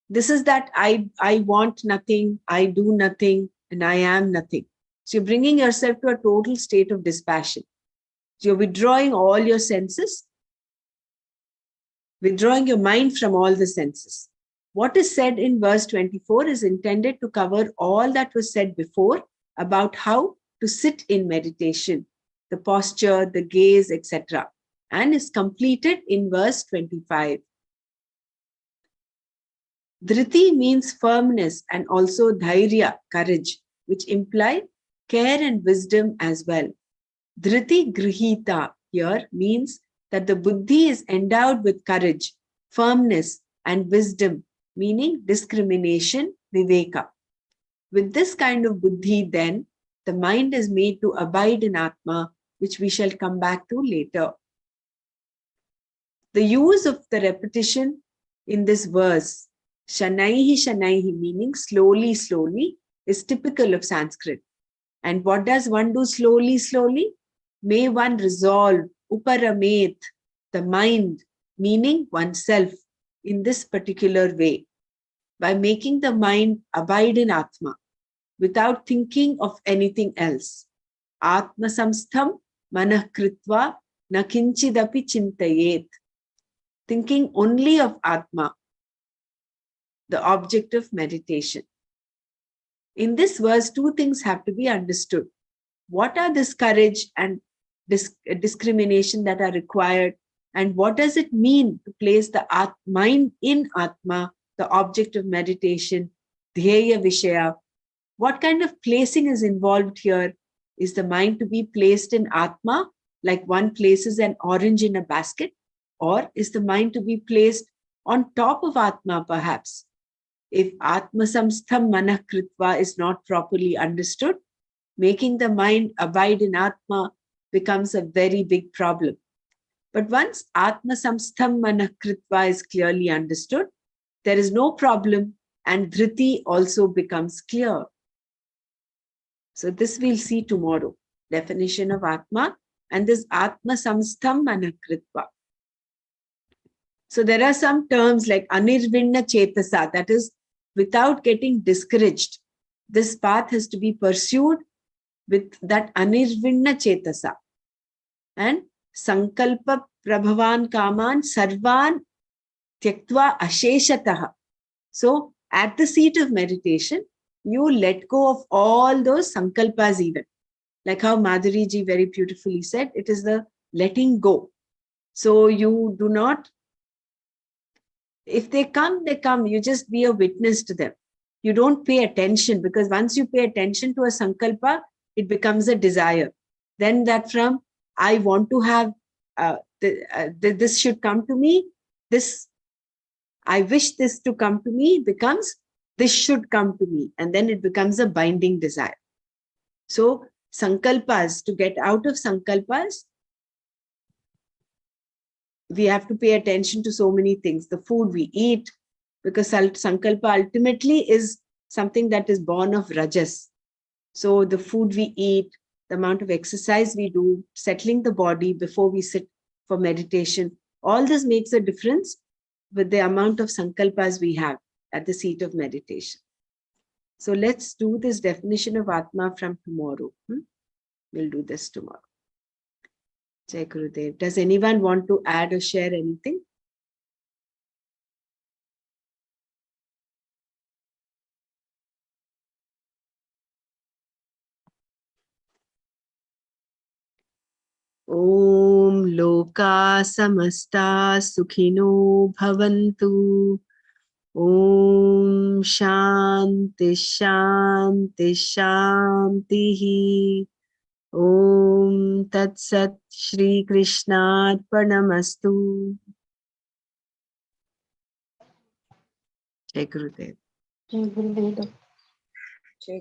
This is that I want nothing, I do nothing, and I am nothing. So you're bringing yourself to a total state of dispassion. So you're withdrawing all your senses, withdrawing your mind from all the senses. What is said in verse 24 is intended to cover all that was said before about how to sit in meditation, the posture, the gaze, etc., and is completed in verse 25. Dhriti means firmness and also dhairya, courage, which imply care and wisdom as well. Dhriti grihita here means that the buddhi is endowed with courage, firmness, and wisdom, meaning discrimination, viveka. With this kind of buddhi, then, the mind is made to abide in Atma, which we shall come back to later. The use of the repetition in this verse, shanaihi shanaihi, meaning slowly, slowly, is typical of Sanskrit. And what does one do slowly, slowly? May one resolve, uparamet, the mind, meaning oneself, in this particular way, by making the mind abide in Atma, without thinking of anything else. Atma samstham manah kritva na kinchidapi chintayet. Thinking only of Atma, the object of meditation. In this verse, two things have to be understood. What are this courage and discrimination that are required? And what does it mean to place the mind in Atma, the object of meditation, dhyaya vishaya? What kind of placing is involved here? Is the mind to be placed in Atma, like one places an orange in a basket? Or is the mind to be placed on top of Atma, perhaps? If Atma samstham manah kritva is not properly understood, making the mind abide in Atma becomes a very big problem. But once Atma samstham manah kritva is clearly understood, there is no problem, and dhriti also becomes clear. So this we'll see tomorrow. Definition of Atma and this Atma samstham manah kritva. So there are some terms like anirvinna chetasa, that is, without getting discouraged. This path has to be pursued with that anirvinna chetasa. And sankalpa prabhavan kaman sarvan tyaktva asheshataha. So At the seat of meditation, you let go of all those sankalpas even. Like how Madhuri ji very beautifully said, it is the letting go. So you do not, if they come, they come. You just be a witness to them. You don't pay attention, because once you pay attention to a sankalpa, it becomes a desire. Then that from, I want to have, this should come to me, this, I wish this to come to me, becomes, this should come to me. And then it becomes a binding desire. So sankalpas, to get out of sankalpas, we have to pay attention to so many things. The food we eat, because sankalpa ultimately is something that is born of rajas. So the food we eat, the amount of exercise we do, settling the body before we sit for meditation, all this makes a difference with the amount of sankalpas we have at the seat of meditation. So let's do this definition of Atma from tomorrow. We'll do this tomorrow. Jai Gurudev. Does anyone want to add or share anything? Om Loka Samasta Sukhino Bhavantu. Om Shanti Shanti Shanti. Om Tat Sat Shri Krishna Arpanamastu. Jai Gurudev. Jai Gurudev.